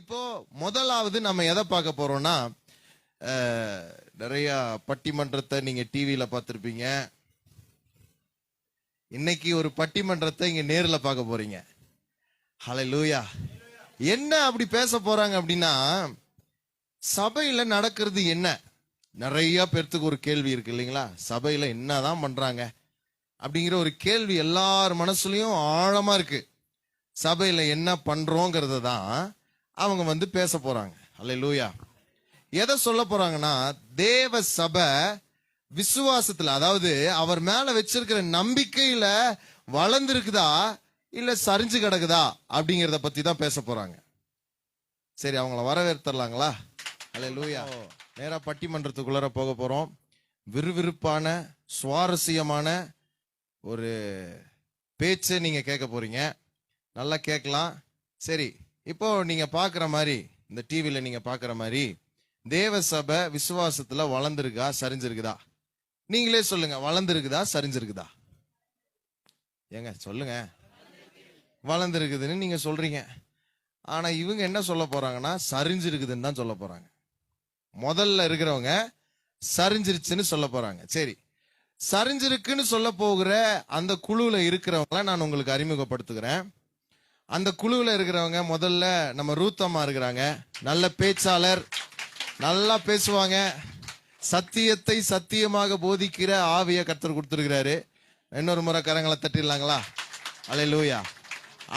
இப்போ முதலாவது நம்ம எதை பார்க்க போறோம்னா, நிறைய பட்டிமன்றத்தை நீங்க டிவியில பார்த்திருப்பீங்க. இன்னைக்கு ஒரு பட்டிமன்றத்தை இங்க நேர்ல பார்க்க போறீங்க. ஹல்லேலூயா. என்ன அப்படி பேச போறாங்க அப்படின்னா, சபையில நடக்கிறது என்ன? நிறைய பேர்த்துக்கு ஒரு கேள்வி இருக்கு இல்லைங்களா? சபையில என்னதான் பண்றாங்க அப்படிங்கிற ஒரு கேள்வி எல்லார் மனசுலயும் ஆழமா இருக்கு. சபையில என்ன பண்றோங்கிறத தான் அவங்க பேச போறாங்க. ஹல்லேலூயா. எதை சொல்ல போறாங்கன்னா, தேவ சபை விசுவாசத்துல, அதாவது அவர் மேல வச்சிருக்கிற நம்பிக்கையில வளர்ந்துருக்குதா இல்ல சரிஞ்சு கிடக்குதா அப்படிங்கறத பத்தி தான் பேச போறாங்க. சரி, அவங்கள வரவேற்றலாங்களா? ஹல்லேலூயா. நேரா பட்டிமன்றத்துக்குள்ளார போக போறோம். விறுவிறுப்பான சுவாரஸ்யமான ஒரு பேச்சை நீங்க கேட்க போறீங்க. நல்லா கேட்கலாம். சரி, இப்போ நீங்க பாக்குற மாதிரி, இந்த டிவில நீங்க பாக்குற மாதிரி தேவ சபை விசுவாசத்துல வளர்ந்துருக்கா சரிஞ்சிருக்குதா? நீங்களே சொல்லுங்க, வளர்ந்துருக்குதா சரிஞ்சிருக்குதா? ஏங்க சொல்லுங்க. வளர்ந்துருக்குதுன்னு நீங்க சொல்றீங்க. ஆனா இவங்க என்ன சொல்ல போறாங்கன்னா, சரிஞ்சிருக்குதுன்னு தான் சொல்ல போறாங்க. முதல்ல இருக்கிறவங்க சரிஞ்சிருச்சுன்னு சொல்ல போறாங்க. சரி, சரிஞ்சிருக்குன்னு சொல்ல போகிற அந்த குழுவுல இருக்கிறவங்கள நான் உங்களுக்கு அறிமுகப்படுத்துகிறேன். அந்த குழுவுல இருக்கிறவங்க முதல்ல நம்ம ரூத்தம்மா இருக்கிறாங்க. நல்ல பேச்சாளர், நல்லா பேசுவாங்க. சத்தியத்தை சத்தியமாக போதிக்கிற ஆவிய கர்த்தர் கொடுத்திருக்கிறாரு. இன்னொரு முறை கரங்களை தட்டிடலாங்களா? அல்லேலூயா.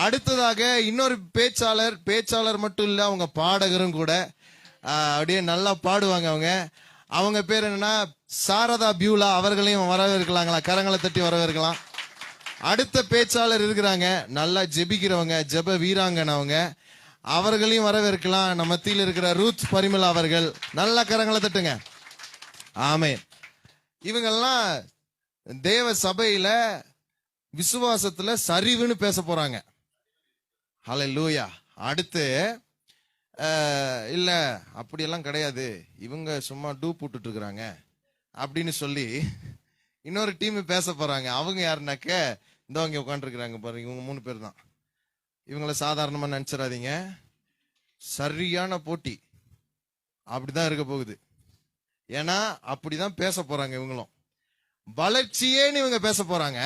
அடுத்ததாக இன்னொரு பேச்சாளர் மட்டும் இல்ல, அவங்க பாடகரும் கூட. அப்படியே நல்லா பாடுவாங்க. அவங்க பேர் என்னன்னா சாரதா பியூலா. அவர்களையும் வரவேற்கலாங்களா? கரங்களை தட்டி வரவேற்கலாம். அடுத்த பேச்சாளர் இருக்கிறாங்க, நல்லா ஜெபிக்கிறவங்க, ஜெப வீராங்கன். அவர்களையும் வரவேற்கலாம். நம்ம மத்தியில் இருக்கிற ரூத் பரிமளா அவர்கள். நல்ல கரங்களை தட்டுங்க. ஆமென். இவங்கெல்லாம் தேவ சபையில விசுவாசத்துல சரிவுன்னு பேச போறாங்க. ஹல்லேலூயா. அடுத்து இல்ல அப்படியெல்லாம் கிடையாது, இவங்க சும்மா டூ போட்டுட்டு இருக்கிறாங்க அப்படின்னு சொல்லி இன்னொரு டீம் பேச போறாங்க. அவங்க யாருனாக்க, இந்த இங்க உட்காந்துருக்கிறாங்க பாருங்க, இவங்க 3 பேர் தான். இவங்கள சாதாரணமா நினைச்சிடாதீங்க. சரியான போட்டி அப்படிதான் இருக்க போகுது. ஏன்னா அப்படிதான் பேச போறாங்க. இவங்களும் வளர்ச்சியேன்னு இவங்க பேச போறாங்க.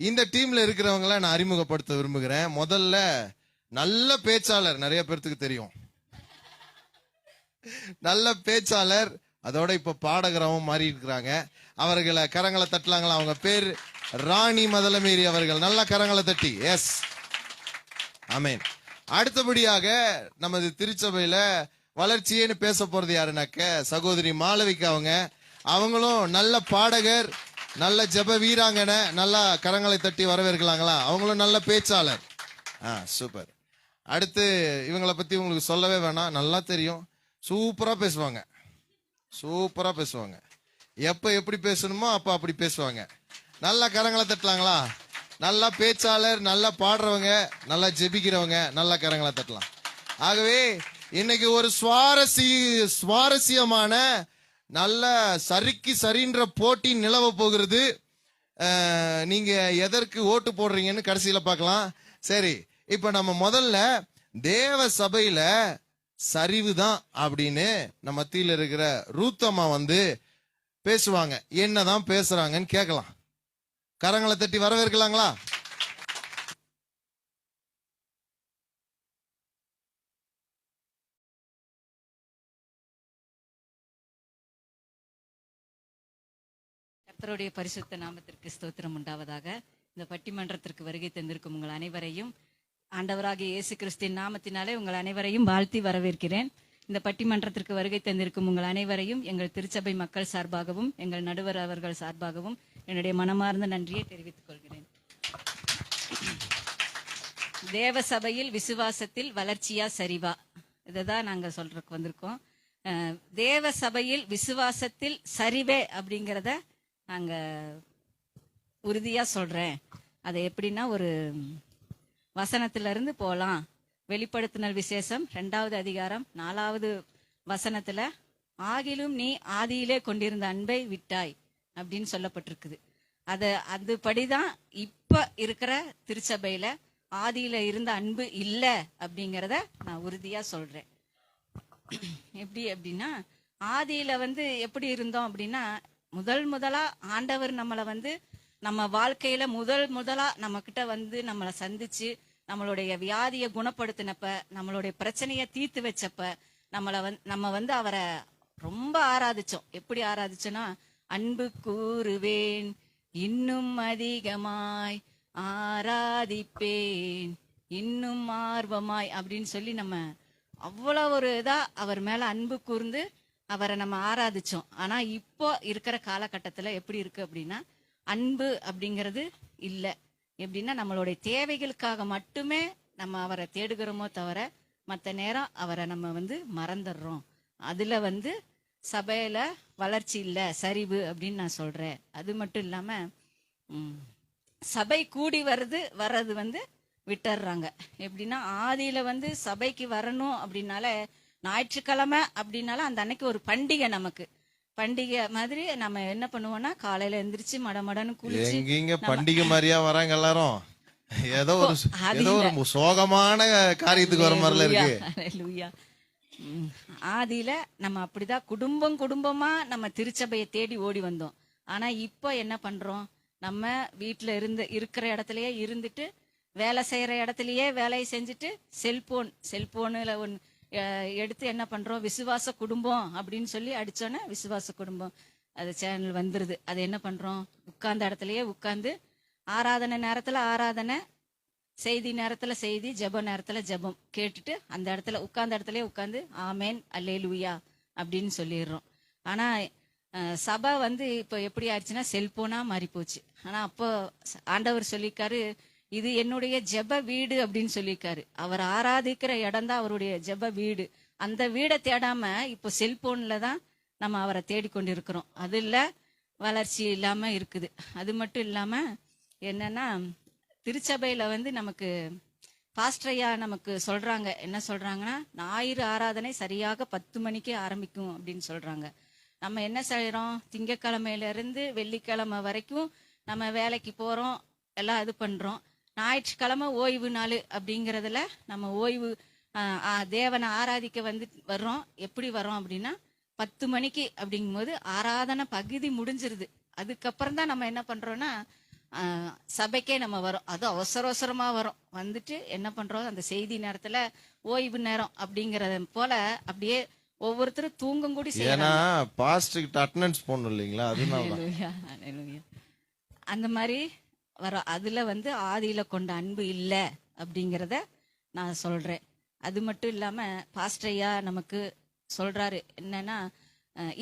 இந்த டீம்ல இருக்கிறவங்கள நான் அறிமுகப்படுத்த விரும்புகிறேன். முதல்ல நல்ல பேச்சாளர், நிறைய பேர்த்துக்கு தெரியும், நல்ல பேச்சாளர், அதோட இப்ப பாடகராகவும் மாறி இருக்கிறாங்க. அவர்களை கரங்களை தட்டலாங்களா? அவங்க பேர் ராணி மதலமேரி அவர்கள். நல்ல கரங்களை தட்டி எஸ். ஆமென். அடுத்தபடியாக நமது திருச்சபையில வளர்ச்சியேன்னு பேச போறது யாருனாக்க சகோதரி மாளவிகா. அவங்களும் நல்ல பாடகர், நல்ல ஜெப வீராங்கனை. நல்லா கரங்களை தட்டி வரவேற்கலாங்களா? அவங்களும் நல்ல பேச்சாளர். சூப்பர். அடுத்து இவங்களை பத்தி உங்களுக்கு சொல்லவே வேணாம், நல்லா தெரியும். சூப்பரா பேசுவாங்க, சூப்பரா பேசுவாங்க. எப்ப எப்படி பேசணுமோ அப்ப அப்படி பேசுவாங்க. நல்லா கரங்களை தட்டலாங்களா? நல்லா பேச்சாளர், நல்லா பாடுறவங்க, நல்லா ஜெபிக்கிறவங்க. நல்லா கரங்களை தட்டலாம். ஆகவே இன்னைக்கு ஒரு சுவாரஸ்யமான நல்ல சரிக்கு சரின்ற போட்டி நிலவ போகிறது. நீங்க எதற்கு ஓட்டு போடுறீங்கன்னு கடைசியில பார்க்கலாம். சரி, இப்ப நம்ம முதல்ல தேவ சபையில சரிவு தான் அப்படின்னு நம்ம மத்தியில் இருக்கிற ரூத்தம்மா பேசுவாங்க. என்னதான் பேசுறாங்கன்னு கேட்கலாம். கரங்களை தட்டி வரவேற்கலாங்களா? கர்த்தருடைய பரிசுத்த நாமத்திற்கு ஸ்தோத்திரம் உண்டாவதாக. இந்த பட்டிமன்றத்திற்கு வருகை தந்திருக்கும் உங்கள் அனைவரையும் ஆண்டவராகிய இயேசு கிறிஸ்துவின் நாமத்தினாலே உங்கள் அனைவரையும் வாழ்த்தி வரவேற்கிறேன். இந்த பட்டிமன்றத்திற்கு வருகை தந்திருக்கும் உங்கள் அனைவரையும் எங்கள் திருச்சபை மக்கள் சார்பாகவும் எங்கள் நடுவர் அவர்கள் சார்பாகவும் என்னுடைய மனமார்ந்த நன்றியை தெரிவித்துக் கொள்கிறேன். தேவ சபையில் விசுவாசத்தில் வளர்ச்சியா சரிவா, இதைதான் நாங்க சொல்றதுக்கு வந்திருக்கோம். தேவ சபையில் விசுவாசத்தில் சரிவே அப்படிங்கிறத நாங்க உறுதியா சொல்றேன். அது எப்படின்னா, ஒரு வசனத்திலிருந்து போலாம். வெளிப்படுத்தினல் விசேஷம் 2வது அதிகாரம் 4வது வசனத்துல, ஆகிலும் நீ ஆதியிலே கொண்டிருந்த அன்பை விட்டாய் அப்படின்னு சொல்லப்பட்டிருக்குது. அதுபடிதான் இப்ப இருக்கிற திருச்சபையில ஆதியில இருந்த அன்பு இல்ல அப்படிங்கறத நான் உறுதியா சொல்றேன். எப்படி அப்படின்னா, ஆதியில வந்து எப்படி இருந்தோம் அப்படின்னா, முதலா ஆண்டவர் நம்மளை வந்து நம்ம வாழ்க்கையில முதலா நம்ம கிட்ட வந்து நம்மளை சந்திச்சு நம்மளுடைய வியாதியை குணப்படுத்தினப்ப, நம்மளுடைய பிரச்சனைய தீர்த்து வச்சப்ப நம்ம வந்து அவரை ரொம்ப ஆராதிச்சோம். எப்படி ஆராதிச்சோன்னா, அன்பு கூறுவேன் இன்னும் அதிகமாய், ஆராதிப்பேன் இன்னும் ஆர்வமாய் அப்படின்னு சொல்லி நம்ம அவ்வளவு ஒரு இதா அவர் மேல அன்பு கூர்ந்து அவரை நம்ம ஆராதிச்சோம். ஆனா இப்போ இருக்கிற காலகட்டத்துல எப்படி இருக்கு அப்படின்னா, அன்பு அப்படிங்கிறது இல்ல. எப்படின்னா, நம்மளுடைய தேவைகளுக்காக மட்டுமே நம்ம அவரை தேடுகிறோமோ தவிர மற்ற நேரம் அவரை நம்ம வந்து மறந்துடுறோம். அதுல வந்து சபையில வளர்ச்சி இல்ல, சரிவு அப்படின்னு நான் சொல்றேன். அது மட்டும் இல்லாம சபை கூடி வர்றது வந்து விட்டுறாங்க. எப்படின்னா, ஆதியில வந்து சபைக்கு வரணும் அப்படின்னால ஞாயிற்றுக்கிழமை அப்படின்னால அந்த அன்னைக்கு ஒரு பண்டிகை, நமக்கு பண்டிகை மாதிரி நம்ம என்ன பண்ணுவோம்னா, காலையில எந்திரிச்சு மடமடன்னு குளிச்சு. எங்கீங்க பண்டிகை மாதிரியா வராங்க எல்லாரும்? ஏதோ ஒரு சோகமான காரியத்துக்கு வர மாதிரில இருக்கு. அல்லேலூயா. ஆதியில நம்ம அப்படிதான் குடும்பமா நம்ம திருச்சபையை தேடி ஓடி வந்தோம். ஆனா இப்போ என்ன பண்றோம், நம்ம வீட்டுல இருக்கிற இடத்துலயே இருந்துட்டு, வேலை செய்யற இடத்துலயே வேலையை செஞ்சுட்டு, செல்போன்ல எடுத்து என்ன பண்றோம், விசுவாச குடும்பம் அப்படின்னு சொல்லி அடிச்சோன்னா விசுவாச குடும்பம் அது சேனல் வந்துருது. அது என்ன பண்றோம், உட்கார்ந்த இடத்துலயே உட்கார்ந்து ஆராதனை நேரத்துல ஆராதனை, செய்தி நேரத்துல செய்தி, ஜெப நேரத்துல ஜெபம் கேட்டுட்டு அந்த இடத்துல உட்கார்ந்த இடத்துலயே உட்கார்ந்து ஆமேன் அல்லேலூயா அப்படின்னு சொல்லிடுறோம். ஆனா சபை வந்து இப்போ எப்படி ஆயிடுச்சுன்னா செல்போனா மாறி போச்சு. ஆனா அப்போ ஆண்டவர் சொல்லியிருக்காரு, இது என்னுடைய ஜெப வீடு அப்படின்னு சொல்லியிருக்காரு. அவர் ஆராதிக்கிற இடம் தான் அவருடைய ஜெப வீடு. அந்த வீடை தேடாம இப்போ செல்போன்ல தான் நம்ம அவரை தேடிக்கொண்டிருக்கிறோம். அதுல வளர்ச்சி இல்லாம இருக்குது. அது மட்டும் இல்லாம என்னன்னா, திருச்சபையில வந்து நமக்கு பாஸ்டரையா நமக்கு சொல்றாங்க, என்ன சொல்றாங்கன்னா, ஞாயிறு ஆராதனை சரியாக 10 மணிக்கு ஆரம்பிக்கும் அப்படின்னு சொல்றாங்க. நம்ம என்ன செய்யறோம், திங்கக்கிழமையில இருந்து வெள்ளிக்கிழமை வரைக்கும் நம்ம வேலைக்கு போறோம், எல்லாம் இது பண்றோம். ஞாயிற்றுக்கிழமை ஓய்வு நாள் அப்படிங்கறதுல நம்ம ஓய்வு தேவனை ஆராதிக்க வர்றோம். எப்படி வர்றோம் அப்படின்னா 10 மணிக்கு அப்படிங்கும்போது ஆராதனை பகுதி முடிஞ்சிருது. அதுக்கப்புறம் தான் நம்ம என்ன பண்றோம்னா சபைக்கே நம்ம வரோம். அது அவசரமா வரோம். வந்துட்டு என்ன பண்றோம், அந்த செய்தி நேரத்துல ஓய்வு நேரம் அப்படிங்கறது போல அப்படியே ஒவ்வொருத்தரும் தூங்கும் கூடி செய்யறாங்க. பாஸ்டருக்கு அட்டெண்டன்ஸ் போடணும் இல்லீங்களா, அதனால அந்த மாதிரி வரோம். அதுல வந்து ஆதியில கொண்ட அன்பு இல்ல அப்படிங்கறத நான் சொல்றேன். அது மட்டும் இல்லாம பாஸ்டரையா நமக்கு சொல்றாரு என்னன்னா,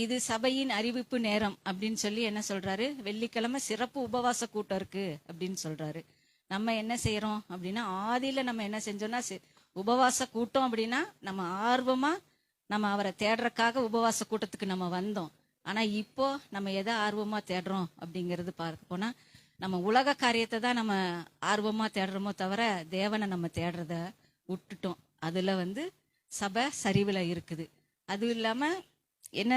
இது சபையின் அறிவிப்பு நேரம் அப்படின்னு சொல்லி என்ன சொல்றாரு, வெள்ளிக்கிழமை சிறப்பு உபவாச கூட்டம் இருக்கு அப்படின்னு சொல்றாரு. நம்ம என்ன செய்யறோம் அப்படின்னா, ஆதியில நம்ம என்ன செஞ்சோம்னா, உபவாச கூட்டம் அப்படின்னா நம்ம ஆர்வமா நம்ம அவரை தேடுறதுக்காக உபவாச கூட்டத்துக்கு நம்ம வந்தோம். ஆனா இப்போ நம்ம எதை ஆர்வமா தேடுறோம் அப்படிங்கறது பார்க்க போனா, நம்ம உலக காரியத்தை தான் நம்ம ஆர்வமா தேடுறோமோ தவிர தேவனை நம்ம தேடுறத விட்டுட்டோம். அதுல வந்து சபை சரிவுல இருக்குது. அதுவும் இல்லாம என்ன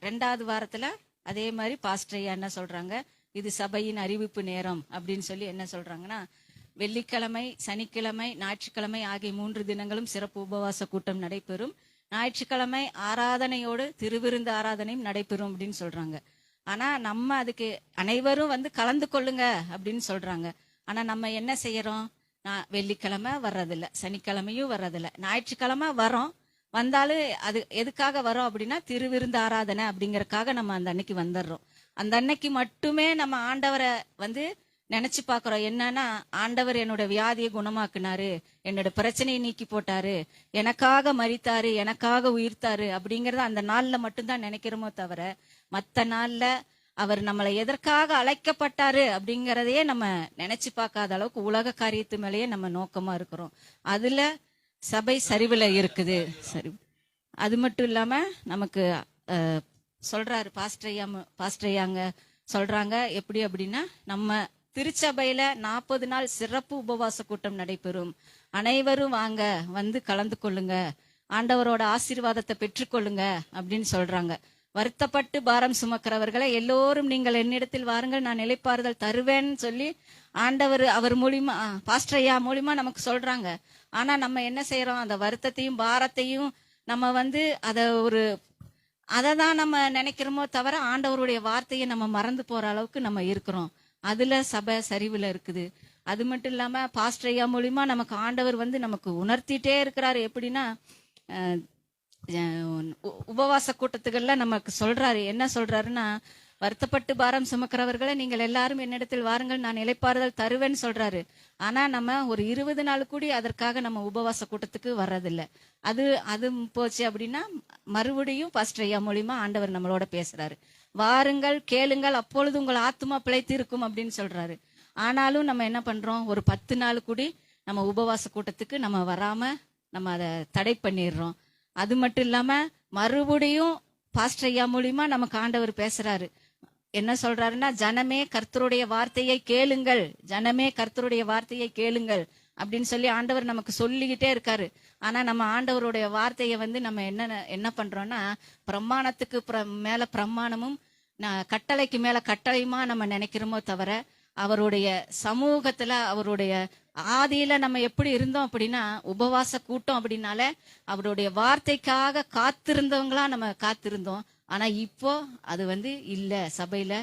2வது வாரத்துல அதே மாதிரி பாஸ்டரையா என்ன சொல்றாங்க, இது சபையின் அறிவிப்பு நேரம் அப்படின்னு சொல்லி என்ன சொல்றாங்கன்னா, வெள்ளிக்கிழமை, சனிக்கிழமை, ஞாயிற்றுக்கிழமை ஆகிய 3 தினங்களும் சிறப்பு உபவாச கூட்டம் நடைபெறும். ஞாயிற்றுக்கிழமை ஆராதனையோடு திருவிருந்து ஆராதனையும் நடைபெறும் அப்படின்னு சொல்றாங்க. ஆனா நம்ம அதுக்கு அனைவரும் வந்து கலந்து கொள்ளுங்க அப்படின்னு சொல்றாங்க. ஆனா நம்ம என்ன செய்யறோம், வெள்ளிக்கிழமை வர்றதில்ல, சனிக்கிழமையும் வர்றதில்ல, ஞாயிற்றுக்கிழமை வரோம். வந்தாலும் அது எதுக்காக வரோம் அப்படின்னா திருவிருந்து ஆராதனை அப்படிங்கறக்காக நம்ம அந்த அன்னைக்கு வந்துடுறோம். அந்த அன்னைக்கு மட்டுமே நம்ம ஆண்டவரை வந்து நினைச்சு பாக்குறோம். என்னன்னா, ஆண்டவர் என்னோட வியாதியை குணமாக்குனாரு, என்னோட பிரச்சனையை நீக்கி போட்டாரு, எனக்காக மரித்தாரு, எனக்காக உயிர்த்தாரு அப்படிங்கறத அந்த நாள்ல மட்டும்தான் நினைக்கிறோமோ தவிர மத்த நாள்ல அவர் நம்மளை எதற்காக அழைக்கப்பட்டாரு அப்படிங்கறதையே நம்ம நினைச்சு பார்க்காத அளவுக்கு உலக காரியத்து மேலேயே நம்ம நோக்கமா இருக்கிறோம். அதுல சபை சரிவுல இருக்குது. சரி, அது மட்டும் இல்லாம நமக்கு சொல்றாரு பாஸ்டரையாங்க சொல்றாங்க எப்படி அப்படின்னா, நம்ம திருச்சபையில 40 நாள் சிறப்பு உபவாச கூட்டம் நடைபெறும். அனைவரும் வாங்க, வந்து கலந்து கொள்ளுங்க, ஆண்டவரோட ஆசீர்வாதத்தை பெற்றுக்கொள்ளுங்க அப்படின்னு சொல்றாங்க. வருத்தப்பட்டு பாரம் சுமக்கிறவர்களை எல்லோரும் நீங்கள் என்னிடத்தில் வாருங்கள், நான் இளைப்பாறுதல் தருவேன்னு சொல்லி ஆண்டவர் அவர் மூலியமா பாஸ்டர் ஐயா மூலியமா நமக்கு சொல்றாங்க. ஆனா நம்ம என்ன செய்யறோம்? அந்த வருத்தத்தையும் பாரத்தையும் நம்ம வந்து அதை தான் நம்ம நினைக்கிறோமோ தவிர ஆண்டவருடைய வார்த்தையை நம்ம மறந்து போற அளவுக்கு நம்ம இருக்கிறோம். அதுல சபை சரிவுல இருக்குது. அது மட்டும் இல்லாம பாஸ்டர் ஐயா மூலியமா நமக்கு ஆண்டவர் வந்து நமக்கு உணர்த்திட்டே இருக்கிறாரு. எப்படின்னா உபவாச கூட்டத்துக்கள்ல நமக்கு சொல்றாரு. என்ன சொல்றாருன்னா, வருத்தப்பட்டு பாரம் சுமக்கிறவர்களை நீங்கள் எல்லாரும் என்னிடத்தில் வாருங்கள், நான் இளைப்பாறுதல் தருவேன்னு சொல்றாரு. ஆனா நம்ம ஒரு 20 நாள் கூடி அதற்காக நம்ம உபவாச கூட்டத்துக்கு வர்றதில்ல. அது போச்சு அப்படின்னா மறுபடியும் பாஸ்டர் ஐயா மூலியமா ஆண்டவர் நம்மளோட பேசுறாரு. வாருங்கள், கேளுங்கள், அப்பொழுது உங்கள் ஆத்துமா பிழைத்து இருக்கும் அப்படின்னு சொல்றாரு. ஆனாலும் நம்ம என்ன பண்றோம்? ஒரு 10 நாள் கூடி நம்ம உபவாச கூட்டத்துக்கு நம்ம வராம நம்ம அதை தடை பண்ணிடுறோம். அது மட்டும் இல்லாம மறுபடியும் பாஸ்டர் ஐயா மூலியமா நமக்கு ஆண்டவர் பேசுறாரு. என்ன சொல்றாருன்னா, ஜனமே கர்த்தருடைய வார்த்தையை கேளுங்கள், ஜனமே கர்த்தருடைய வார்த்தையை கேளுங்கள் அப்படின்னு சொல்லி ஆண்டவர் நமக்கு சொல்லிக்கிட்டே இருக்காரு. ஆனா நம்ம ஆண்டவருடைய வார்த்தையை வந்து நம்ம என்ன பண்றோம்னா, பிரமாணத்துக்கு மேல பிரமாணமும் கட்டளைக்கு மேல கட்டளையுமா நம்ம நினைக்கிறோமோ தவிர, அவருடைய சமூகத்துல அவருடைய ஆதியில நம்ம எப்படி இருந்தோம் அப்படின்னா, உபவாச கூட்டம் அப்படின்னால அவருடைய வார்த்தைக்காக காத்திருந்தவங்களா நம்ம காத்திருந்தோம். ஆனா இப்போ அது வந்து இல்ல, சபையில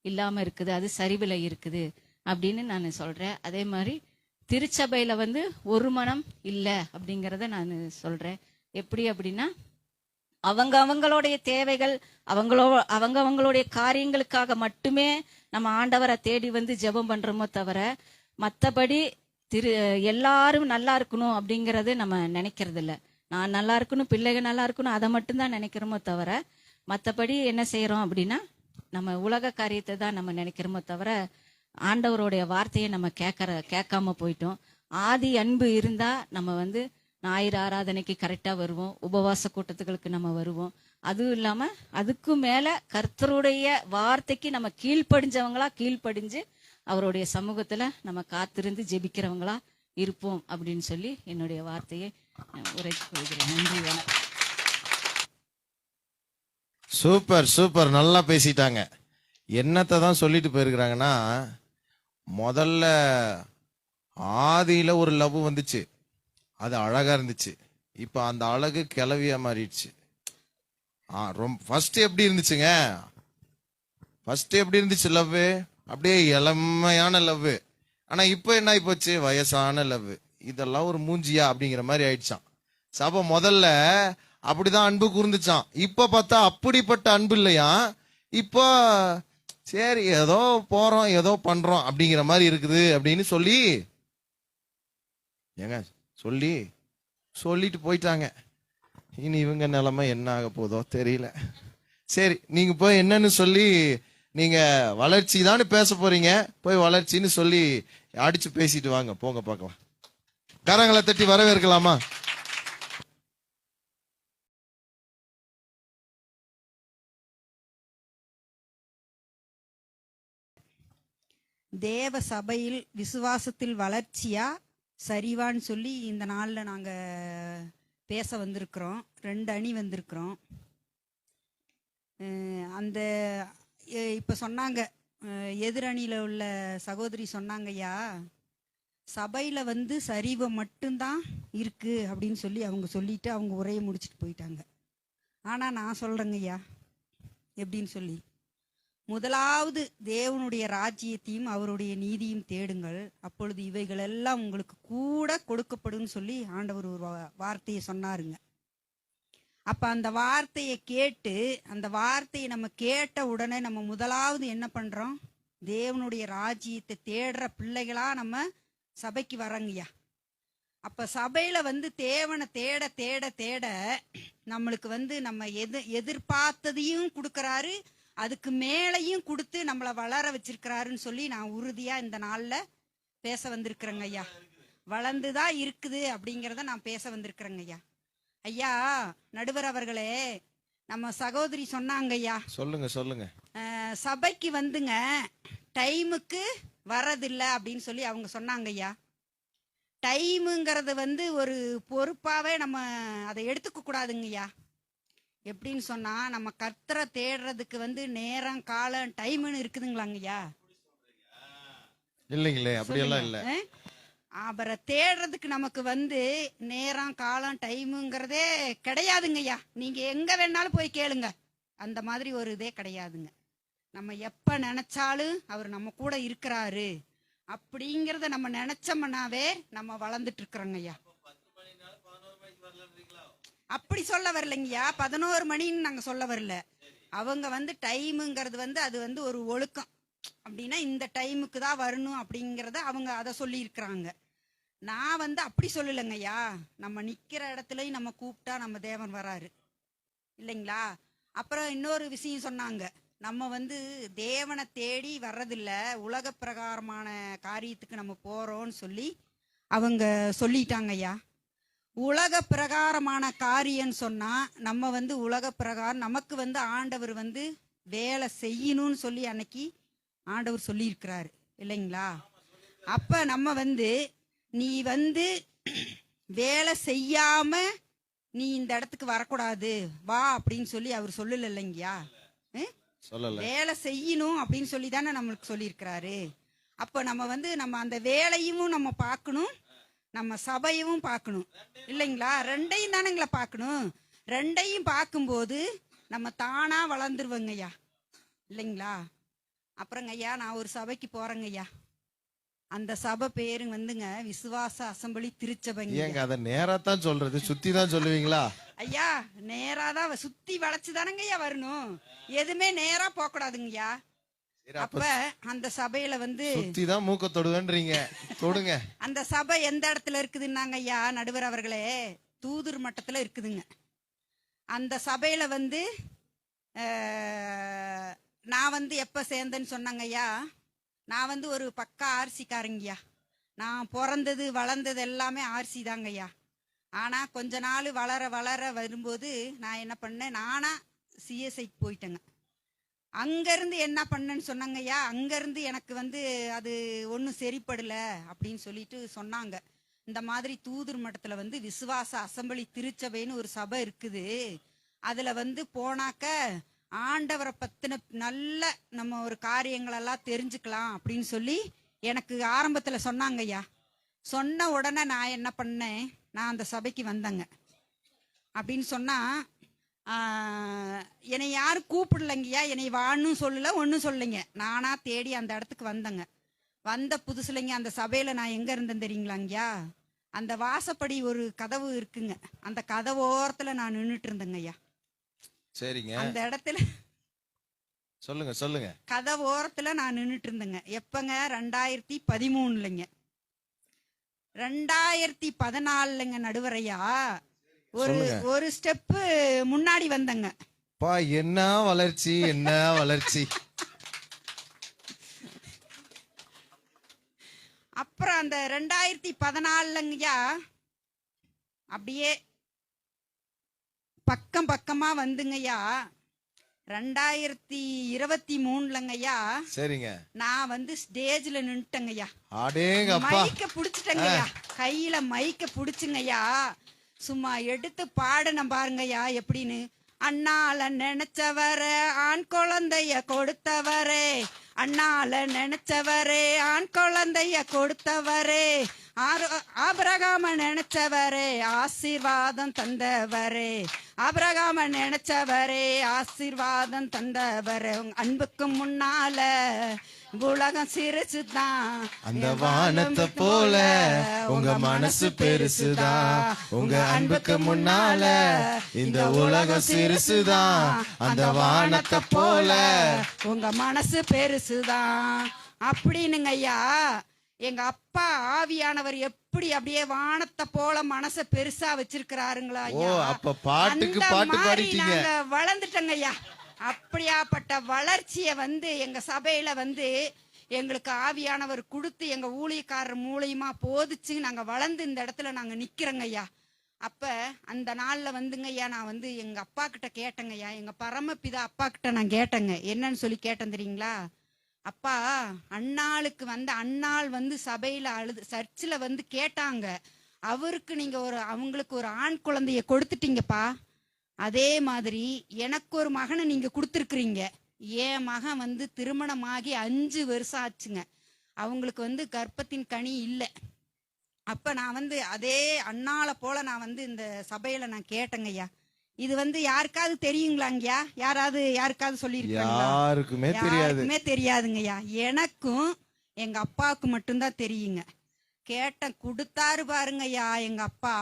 இல்லாம இருக்குது, அது சரிவுல இருக்குது அப்படின்னு நான் சொல்றேன். அதே மாதிரி திருச்சபையில வந்து ஒரு மனம் இல்ல அப்படிங்கறத நான் சொல்றேன். எப்படி அப்படின்னா, அவங்களுடைய தேவைகள் அவங்களுடைய காரியங்களுக்காக மட்டுமே நம்ம ஆண்டவரை தேடி வந்து ஜெபம் பண்றோமோ தவிர, மற்றபடி எல்லாரும் நல்லா இருக்கணும் அப்படிங்கறது நம்ம நினைக்கிறது இல்ல. நான் நல்லா இருக்கணும், பிள்ளைகள் நல்லா இருக்கணும், அதை மட்டும்தான் நினைக்கிறோமோ தவிர, மற்றபடி என்ன செய்யறோம் அப்படின்னா நம்ம உலக காரியத்தை தான் நம்ம நினைக்கிறோமோ தவிர ஆண்டவருடைய வார்த்தையை நம்ம கேட்காம போயிட்டோம். ஆதி அன்பு இருந்தா நம்ம வந்து ஞாயிறு ஆராதனைக்கு கரெக்டா வருவோம், உபவாச கூட்டத்துகளுக்கு நம்ம வருவோம். அதுவும் இல்லாம அதுக்கு மேல கர்த்தருடைய வார்த்தைக்கு நம்ம கீழ்ப்படிஞ்சு அவருடைய சமூகத்துல நம்ம காத்திருந்து ஜெபிக்கிறவங்களா இருப்போம் அப்படின்னு சொல்லி என்னுடைய வார்த்தையை உரைத்து கொள்கிறேன். நன்றி, வணக்கம். சூப்பர் சூப்பர், நல்லா பேசிட்டாங்க. என்னத்தை தான் சொல்லிட்டு போயிருக்கிறாங்கன்னா, முதல்ல ஆதியில ஒரு லவ் வந்துச்சு, அது அழகா இருந்துச்சு. இப்ப அந்த அழகு கிளவியா மாறிடுச்சு. ஃபர்ஸ்ட் எப்படி இருந்துச்சுங்க? ஃபர்ஸ்ட் எப்படி இருந்துச்சு லவ்? அப்படியே இளமையான லவ். ஆனா இப்ப என்ன ஆகி போச்சு? வயசான லவ். இதெல்லாம் ஒரு மூஞ்சியா அப்படிங்கிற மாதிரி ஆயிடுச்சான். சபை முதல்ல அப்படிதான் அன்பு கூர்ந்துச்சான். இப்ப பார்த்தா அப்படிப்பட்ட அன்பு இல்லையா. இப்போ சரி ஏதோ போறோம் ஏதோ பண்றோம் அப்படிங்கிற மாதிரி இருக்குது அப்படின்னு சொல்லிட்டு போயிட்டாங்க. இனி இவங்க நிலைமை என்ன ஆக போதோ தெரியல. சரி, நீங்க போய் என்னன்னு சொல்லி, நீங்க வளர்ச்சி தானே பேச போறீங்க, போய் வளர்ச்சின்னு சொல்லி அடிச்சு பேசிட்டு வாங்க, போங்க பார்க்கலாம். கரங்களை தட்டி வரவேற்கலாமா? தேவ சபையில் விசுவாசத்தில் வளர்ச்சியா சரிவான்னு சொல்லி இந்த நாள்ல நாங்க பேச வந்திருக்கிறோம். 2 அணி வந்திருக்கிறோம். அந்த இப்ப சொன்னாங்க, எதிரணியில உள்ள சகோதரி சொன்னாங்கய்யா, சபையில வந்து சரிவு மட்டும்தான் இருக்கு அப்படின்னு சொல்லி அவங்க சொல்லிட்டு அவங்க உரையை முடிச்சுட்டு போயிட்டாங்க. ஆனா நான் சொல்றேங்க ஐயா எப்படின்னு சொல்லி, முதலாவது தேவனுடைய ராஜ்யத்தையும் அவருடைய நீதியும் தேடுங்கள், அப்பொழுது இவைகள் எல்லாம் உங்களுக்கு கூட கொடுக்கப்படும் சொல்லி ஆண்டவர் ஒரு வார்த்தையை சொன்னாருங்க. அப்ப அந்த வார்த்தையை கேட்டு, அந்த வார்த்தையை நம்ம கேட்ட உடனே நம்ம முதலாவது என்ன பண்றோம்? தேவனுடைய ராஜ்யத்தை தேடுற பிள்ளைகளா நம்ம சபைக்கு வர்றங்கய்யா. அப்ப சபையில வந்து தேவனை தேட தேட தேட நம்மளுக்கு வந்து நம்ம எதிர்பார்த்ததையும் கொடுக்கறாரு, அதுக்கு மேலையும் கொடுத்து நம்மளை வளர வச்சிருக்கிறாருன்னு சொல்லி நான் உறுதியா இந்த நாள்ல பேச வந்திருக்கிறேங்க ஐயா. வளர்ந்துதான் இருக்குது அப்படிங்கிறத நான் பேச வந்திருக்கிறேங்க ஐயா. ஐயா நடுவர் அவர்களே, நம்ம சகோதரி சொன்னாங்க ஐயா, சொல்லுங்க. சபைக்கு வந்துங்க டைமுக்கு வரதில்லை அப்படின்னு சொல்லி அவங்க சொன்னாங்க ஐயா. டைமுங்கிறது வந்து ஒரு பொறுப்பாவே நம்ம அதை எடுத்துக்க கூடாதுங்க ஐயா. எப்படின்னு சொன்னா நம்ம கர்த்தரை தேடுறதுக்கு வந்து நேரம் காலம் டைம்னு இருக்குதுங்களாங்கய்யா? இல்லைங்களே, அப்படியெல்லாம் இல்ல. அவரை தேடுறதுக்கு நமக்கு வந்து நேரம் காலம் டைமுங்கிறதே கிடையாதுங்கய்யா. நீங்க எங்க வேணாலும் போய் கேளுங்க, அந்த மாதிரி ஒரு இதே கிடையாதுங்க. நம்ம எப்ப நினைச்சாலும் அவர் நம்ம கூட இருக்கிறாரு அப்படிங்கறத நம்ம நினைச்சோம்னாவே நம்ம வளர்ந்துட்டு இருக்கிறோங்கய்யா. அப்படி சொல்ல வரலைங்கய்யா, 11 மணின்னு நாங்க சொல்ல வரல. அவங்க வந்து டைமுங்கிறது வந்து அது வந்து ஒரு ஒழுக்கம். அப்படின்னா இந்த டைமுக்கு தான் வரணும் அப்படிங்கறத அவங்க அதை சொல்லி இருக்கிறாங்க. நான் வந்து அப்படி சொல்லலைங்கய்யா. நம்ம நிக்கிற இடத்துலயும் நம்ம கூப்பிட்டா நம்ம தேவன் வராரு இல்லைங்களா? அப்புறம் இன்னொரு விஷயம் சொன்னாங்க, நம்ம வந்து தேவனை தேடி வர்றதில்ல, உலக பிரகாரமான காரியத்துக்கு நம்ம போறோம்னு சொல்லி அவங்க சொல்லிட்டாங்க ஐயா. உலக பிரகாரமான காரியம்னு சொன்னா நம்ம வந்து உலக பிரகாரம் நமக்கு வந்து ஆண்டவர் வந்து வேலை செய்யணும்னு சொல்லி அன்னைக்கு ஆண்டவர் சொல்லியிருக்கிறாரு இல்லைங்களா? அப்ப நம்ம வந்து நீ வந்து வேலை செய்யாம நீ இந்த இடத்துக்கு வரக்கூடாது வா அப்படின்னு சொல்லி அவர் சொல்லல இல்லைங்கயா? வேலை செய்யணும் அப்படின்னு சொல்லி தானே நம்மளுக்கு சொல்லியிருக்கிறாரு. அப்ப நம்ம வந்து நம்ம அந்த வேலையும் நம்ம பார்க்கணும், நம்ம சபையும் பார்க்கணும் இல்லைங்களா? ரெண்டையும் தானேங்களா பார்க்கணும். ரெண்டையும் பார்க்கும்போது நம்ம தானா வளர்ந்துருவோங்க ஐயா இல்லைங்களா? அப்புறங்க ஐயா, நான் ஒரு சபைக்கு போறேங்க ஐயா. அந்த சபை பேரு வந்துங்க விசுவாச அசெம்பிளி திருச்சபைங்க. ஏங்க அத நேராதான் சொல்றது, சுத்தி தான் சொல்லுவீங்களா? ஐயா நேராதான், சுத்தி வளைச்சுதானங்க ஐயா வரணும், எதுவுமே நேரா போக கூடாதுங்கய்யா. அப்ப அந்த சபையில வந்து சுத்தி தான் மூக்க தொடுவேன்றீங்க, தொடுங்க. அந்த சபை எந்த இடத்துல இருக்குதுன்னாங்க ஐயா நடுவர் அவர்களே, தூதுர் மட்டத்துல இருக்குதுங்க. அந்த சபையில வந்து நான் வந்து எப்ப சேர்ந்தேன்னு சொன்னாங்க ஐயா, நான் வந்து ஒரு பக்கா ஆர்சிக்காரங்கய்யா. நான் பிறந்தது வளர்ந்தது எல்லாமே ஆர்சி தாங்க ஐயா. ஆனா கொஞ்ச நாள் வளர வளர வரும்போது நான் என்ன பண்ணேன், நானா சிஎஸ்ஐக்கு போயிட்டேங்க. அங்கிருந்து என்ன பண்ணேன்னு சொன்னாங்க ஐயா, அங்கிருந்து எனக்கு வந்து அது ஒன்றும் சரிப்படல அப்படின்னு சொல்லிட்டு சொன்னாங்க. இந்த மாதிரி தூதுர் மட்டத்துல வந்து விசுவாச அசெம்பிளி திருச்சபைன்னு ஒரு சபை இருக்குது, அதுல வந்து போனாக்க ஆண்டவரை பத்தின நல்ல நம்ம ஒரு காரியங்களெல்லாம் தெரிஞ்சுக்கலாம் அப்படின்னு சொல்லி எனக்கு ஆரம்பத்துல சொன்னாங்க ஐயா. சொன்ன உடனே நான் என்ன பண்ணேன், நான் அந்த சபைக்கு வந்தேங்க. அப்படின்னு சொன்னா என்னை யாரும் கூப்பிடலைங்கய்யா, என்னை வான்னு சொல்லல, ஒன்றும் சொல்லலைங்க. நானா தேடி அந்த இடத்துக்கு வந்தேங்க. வந்த புதுசுலைங்க அந்த சபையில நான் எங்க இருந்தேன் தெரியுங்களாங்கய்யா, அந்த வாசப்படி ஒரு கதவு இருக்குங்க, அந்த கதவோரத்துல நான் நின்றுட்டு இருந்தேங்க ஐயா. சரிங்க, அந்த இடத்துல சொல்லுங்க சொல்லுங்க. கதவோரத்துல நான் நின்றுட்டு இருந்தேங்க. எப்பங்க 2013லைங்க. 2014ங்க நடுவரையா ஒரு ஸ்டெப்பு முன்னாடி வந்தங்க. பா என்ன வளர்ச்சி, என்ன வளர்ச்சி. அப்புறம் அந்த 2014ங்கய்யா அப்படியே பக்கம் பக்கமா வந்துங்கய்யா. 2023லங்கய்யா சரிங்க, நான் வந்து ஸ்டேஜ்ல நின்னுட்டேங்கய்யா. அடேங்கப்பா, மைக்க புடிச்சிட்டேங்கய்யா, கையில மைக்க புடிச்சுங்கய்யா. சும்மா எடுத்து பாடணும் பாருங்கய்யா எப்படின்னு. அண்ணால நினைச்சவரே ஆண் குழந்தைய கொடுத்தவரே, அண்ணால நினைச்சவரே ஆண் குழந்தைய கொடுத்தவரே, ஆபிரகாம நினைச்சவரே ஆசீர்வாதம் தந்தவரே, ஆபிரகாம நினைச்சவரே ஆசீர்வாதம் தந்தவரே. உங்க அன்புக்கு முன்னால உலகம் சிறுசுதான், அந்த வானத்தை போல உங்க மனசு பெருசுதான். உங்க அன்புக்கு முன்னால இந்த உலகம் சிறுசுதான், அந்த வானத்தை போல உங்க மனசு பெருசுதான் அப்படின்னுங்க ஐயா. எங்க அப்பா ஆவியானவர் எப்படி அப்படியே வானத்தை போல மனச பெருசா வச்சிருக்கிறாருங்களா ஐயா. அப்ப பாட்டுக்கு பாட்டு பாடிட்டீங்க. நாங்க வளர்ந்துட்டோங்க ஐயா. அப்படியாப்பட்ட வளர்ச்சிய வந்து எங்க சபையில வந்து எங்களுக்கு ஆவியானவர் கொடுத்து எங்க ஊழியக்காரர் மூலியமா போதிச்சு நாங்க வளர்ந்து இந்த இடத்துல நாங்க நிக்கிறோங்க ஐயா. அப்ப அந்த நாள்ல வந்துங்க ஐயா, நான் வந்து எங்க அப்பா கிட்ட கேட்டேங்க ஐயா, எங்க பரமபிதா அப்பா கிட்ட நான் கேட்டேங்க. என்னன்னு சொல்லி கேட்டேன் தெரியுங்களா? அப்பா, அண்ணாளுக்கு வந்து அண்ணாள் வந்து சபையில அழுது சர்ச்சில் வந்து கேட்டாங்க, அவருக்கு நீங்க அவங்களுக்கு ஒரு ஆண் குழந்தைய கொடுத்துட்டீங்கப்பா, அதே மாதிரி எனக்கு ஒரு மகனை நீங்க கொடுத்துருக்குறீங்க. என் மகன் வந்து திருமணமாகி 5 வருஷம் ஆச்சுங்க. அவங்களுக்கு வந்து கர்ப்பத்தின் கனி இல்லை. அப்ப நான் வந்து அதே அண்ணால போல நான் வந்து இந்த சபையில நான் கேட்டேங்க ஐயா. இது வந்து யாருக்காவது தெரியுங்களாங்கய்யா? யாருக்காவது சொல்லியிருக்காங்களா? யாருக்குமே தெரியாது. யாருக்குமே தெரியாதுங்கய்யா. எனக்கும் எங்க அப்பாவுக்கு மட்டும்தான் தெரியுங்க. கேட்டேன், கொடுத்தாரு பாருங்கய்யா எங்க அப்பா.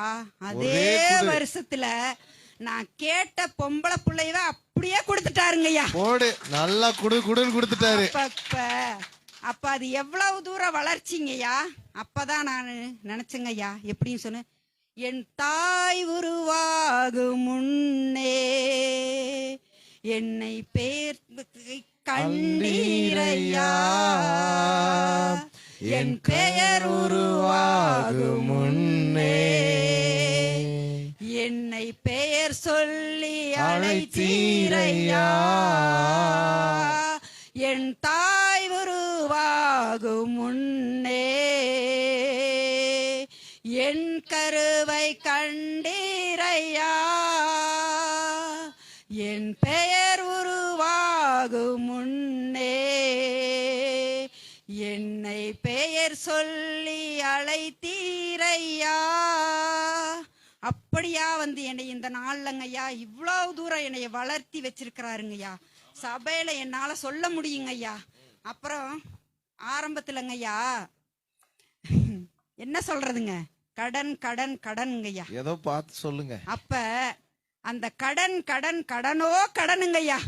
அதே வருஷத்துல நான் கேட்ட பொம்பளை பிள்ளையவ அப்படியே கொடுத்துட்டாருங்கய்யா. போடு, நல்லா குடுன்னு கொடுத்துட்டாரு. அப்ப அது எவ்வளவு தூரம் வளர்ச்சிங்கய்யா. அப்பதான் நான் நினைச்சேங்கய்யா, எப்படின்னு சொன்ன, என் தாய் உருவாகும் முன்னே என்னை பேர் கண்டீரையா, என் பெயர் உருவாகும் முன்னே என்னை பெயர் சொல்லி அழைத்தீரையா, என் தாய் உருவாகும் முன்னே என் கருவை கண்டீரையா, என் பெயர் உருவாகும் முன்னே என்னை பெயர் சொல்லி அழைத்தீரையா. அப்படியா வந்து என்னை இந்த நாள்லங்கய்யா இவ்வளவு தூரம் என்னைய வளர்த்தி வச்சிருக்கிறாருங்கய்யா. சபையில என்னால சொல்ல முடியுங்கய்யா. அப்புறம் ஆரம்பத்துலங்கய்யா என்ன சொல்றதுங்க, கடன் கடன் கடனுங்கய்யா. ஏதோ பார்த்து சொல்லுங்க. அப்ப அந்த கடனோ கடனுங்கய்யா.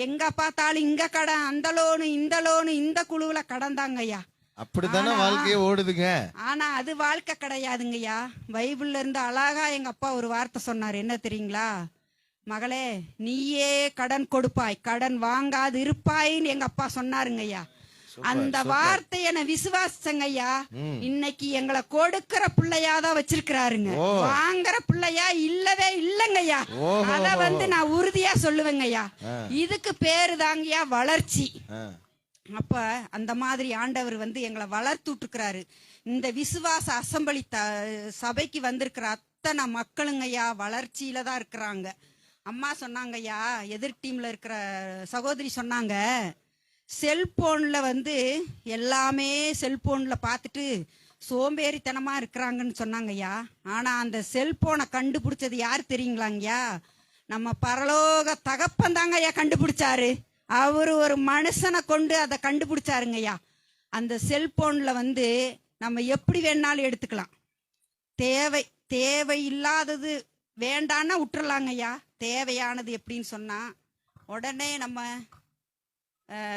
எங்க பார்த்தாலும் இங்க கடன், அந்த லோனு இந்த லோனு, இந்த குழுவுல கடன் தாங்கய்யா. அப்படித்தானே வாழ்க்கையே ஓடுதுங்க. ஆனா அது வாழ்க்கை கிடையாதுங்கய்யா. பைபிள்ல இருந்து அழகா எங்க அப்பா ஒரு வார்த்தை சொன்னார். என்ன தெரியுங்களா? மகளே, நீயே கடன் கொடுப்பாய், கடன் வாங்காது இருப்பாயின்னு எங்க அப்பா சொன்னாருங்கய்யா. அந்த வார்த்தைய நான் விசுவாசங்கய்யா. இன்னைக்கு எங்களை கொடுக்கிற பிள்ளையாதான் வச்சிருக்கிறாருங்க. வாங்குற பிள்ளையா இல்லவே இல்லங்கய்யா. அத வந்து நான் உறுதியா சொல்லுவேங்கய்யா. இதுக்கு பேரு தாங்கய்யா வளர்ச்சி. அப்ப அந்த மாதிரி ஆண்டவர் வந்து எங்களை வளர்த்துட்டு இருக்கிறாரு. இந்த விசுவாச அசம்பளி சபைக்கு வந்திருக்கிற அத்தனை மக்களுங்கய்யா வளர்ச்சியில தான் இருக்கிறாங்க. அம்மா சொன்னாங்கய்யா, எதிர் டீம்ல இருக்கிற சகோதரி சொன்னாங்க, செல்போன்ல வந்து எல்லாமே செல்போன்ல பார்த்துட்டு சோம்பேறித்தனமா இருக்கிறாங்கன்னு சொன்னாங்கய்யா. ஆனா அந்த செல்போனை கண்டுபிடிச்சது யாரு தெரியுங்களாங்கய்யா? நம்ம பரலோக தகப்பன் தாங்கய்யா கண்டுபிடிச்சாரு. அவரு ஒரு மனுஷனை கொண்டு அதை கண்டுபிடிச்சாருங்கய்யா. அந்த செல்போன்ல வந்து நம்ம எப்படி வேணாலும் எடுத்துக்கலாம். தேவை இல்லாதது வேண்டான்னா விட்டுறலாங்கய்யா. தேவையானது எப்படின்னு சொன்னா, உடனே நம்ம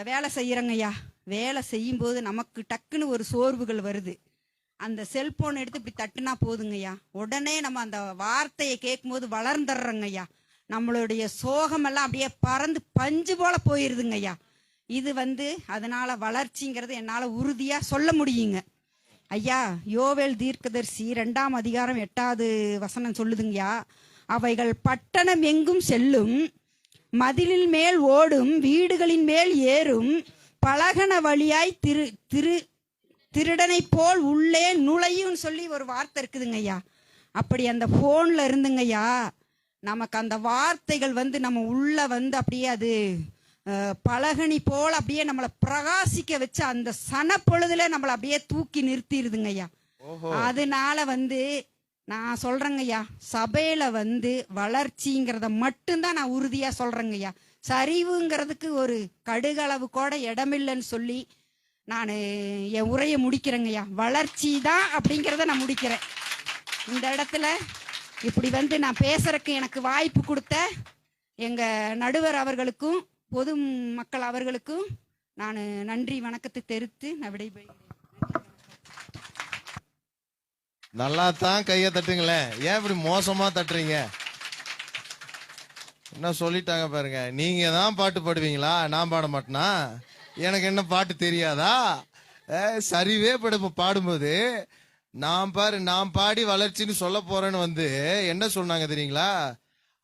வேலை செய்யறோங்கய்யா. வேலை செய்யும் போது நமக்கு டக்குன்னு ஒரு சோர்வுகள் வருது. அந்த செல்போன் எடுத்து இப்படி தட்டுனா போதுங்கய்யா, உடனே நம்ம அந்த வார்த்தையை கேட்கும் போது வளர்ந்துடுறோங்கய்யா. நம்மளுடைய சோகமெல்லாம் அப்படியே பறந்து பஞ்சு போல போயிருதுங்கய்யா. இது வந்து அதனால வளர்ச்சிங்கிறது என்னால உறுதியா சொல்ல முடியுங்க ஐயா. யோவேல் தீர்க்கதரிசி 2ஆம் அதிகாரம் 8வது வசனம் சொல்லுதுங்கய்யா, அவைகள் பட்டணம் எங்கும் செல்லும், மதிலின் மேல் ஓடும், வீடுகளின் மேல் ஏறும், பலகன வழியாய் திருடனை போல் உள்ளே நுழையும் சொல்லி ஒரு வார்த்தை இருக்குதுங்கய்யா. அப்படி அந்த போன்ல இருந்துங்கய்யா நமக்கு அந்த வார்த்தைகள் வந்து நம்ம உள்ள வந்து அப்படியே அது பலகனி போல அப்படியே நம்மளை பிரகாசிக்க வச்சு அந்த சன பொழுதுல நம்மளை அப்படியே தூக்கி நிறுத்திடுதுங்கய்யா. அதனால வந்து நான் சொல்றேங்கய்யா, சபையில வந்து வளர்ச்சிங்கிறத மட்டும்தான் நான் உறுதியா சொல்றேங்கய்யா. சரிவுங்கிறதுக்கு ஒரு கடுகளவு கூட இடமில்லைன்னு சொல்லி நான் என் உரையை முடிக்கிறேங்கய்யா. வளர்ச்சி தான் அப்படிங்கிறத நான் முடிக்கிறேன். இந்த இடத்துல இப்படி வந்து நான் பேசுறதுக்கு எனக்கு வாய்ப்பு கொடுத்த எங்க நடுவர் அவர்களுக்கும் பொது மக்கள் அவர்களுக்கும் நான் நன்றி வணக்கத்தை தெரிவித்து நான் விடைபெறுகிறேன். நல்லா தான் கையை தட்டுங்களேன். ஏன் இப்படி மோசமா தட்டுறீங்க? என்ன சொல்லிட்டாங்க பாருங்க, நீங்க தான் பாட்டு பாடுவீங்களா, நான் பாட மாட்டேனா? எனக்கு என்ன பாட்டு தெரியாதா? சரிவே பாடும்போது நான் பாடி வளர்ச்சின்னு சொல்ல போறேன்னு வந்து என்ன சொன்னாங்க தெரியுங்களா?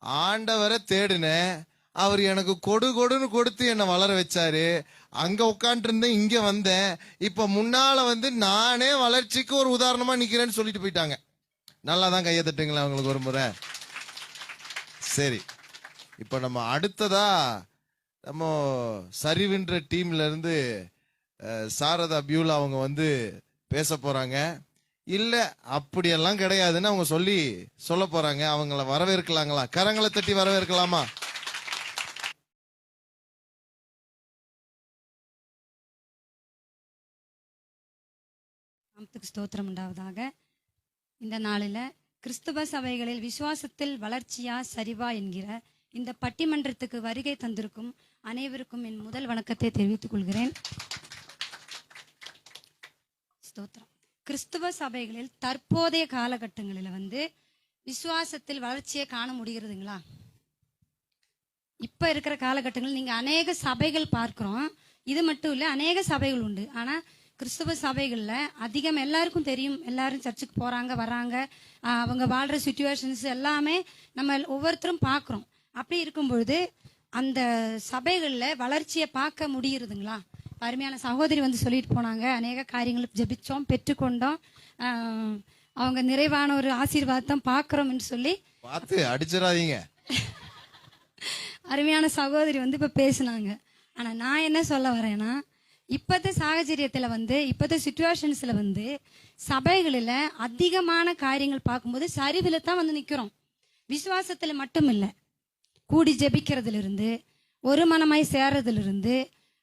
ஆண்டவரை தேடுனேன், அவர் எனக்கு கொடுன்னு கொடுத்து என்ன வளர வச்சாரு. அங்க உட்காந்துட்டு இருந்தேன், இங்க வந்தேன், இப்ப முன்னால வந்து நானே வளர்ச்சிக்கு ஒரு உதாரணமா நிக்கிறேன்னு சொல்லிட்டு போயிட்டாங்க. நல்லா தான் கையை தட்டுங்களா அவங்களுக்கு ஒரு முறை. சரி, இப்ப நம்ம அடுத்ததா நம்ம சரிவின்ற டீம்ல இருந்து சாரதா பியூலா அவங்க வந்து பேச போறாங்க. இல்ல அப்படியெல்லாம் கிடையாதுன்னு அவங்க சொல்ல போறாங்க. அவங்கள வரவேற்கலாங்களா? கரங்களை தட்டி வரவேற்கலாமா? நாமத்துக்கு ஸ்தோத்திரம் உண்டாவதாக. இந்த நாளில் கிறிஸ்துவ சபைகளில் விசுவாசத்தில் வளர்ச்சியா சரிவா என்கிற இந்த பட்டிமன்றத்துக்கு வருகை தந்திருக்கும் அனைவருக்கும் என் முதல் வணக்கத்தை தெரிவித்துக் கொள்கிறேன். ஸ்தோத்திரம். கிறிஸ்துவ சபைகளில் தற்போதைய காலகட்டங்களில் வந்து விசுவாசத்தில் வளர்ச்சியை காண முடிகிறதுங்களா? இப்ப இருக்கிற காலகட்டங்களில் நீங்க அநேக சபைகள் பார்க்கிறோம். இது மட்டும் இல்ல, அநேக சபைகள் உண்டு. ஆனா கிறிஸ்துவ சபைகள்ல அதிகம் எல்லாருக்கும் தெரியும், எல்லாரும் சர்ச்சுக்கு போறாங்க வராங்க, அவங்க வாழ்ற சுச்சுவேஷன்ஸ் எல்லாமே நம்ம ஒவ்வொருத்தரும் பார்க்கிறோம். அப்படி இருக்கும் பொழுது அந்த சபைகள்ல வளர்ச்சியை பார்க்க முடியுறதுங்களா? அருமையான சகோதரி வந்து சொல்லிட்டு போனாங்க, அநேக காரியங்கள் ஜெபிச்சோம், பெற்றுக்கொண்டோம், அவங்க நிறைவான ஒரு ஆசீர்வாதத்தை பார்க்கிறோம்னு சொல்லி பார்த்து அடிச்சிடாதீங்க. அருமையான சகோதரி வந்து இப்ப பேசினாங்க. ஆனா நான் என்ன சொல்ல வரேன்னா, இப்பத்த சாகச்சரியத்துல வந்து இப்பத்த சிச்சுவேஷன்ஸ்ல வந்து சபைகளில் அதிகமான காரியங்கள் பார்க்கும்போது சரிவில் தான் வந்து நிக்கிறோம். விசுவாசத்துல மட்டும் இல்லை, கூடி ஜெபிக்கிறதுல இருந்து, ஒரு மனமாய் சேர்றதுல இருந்து,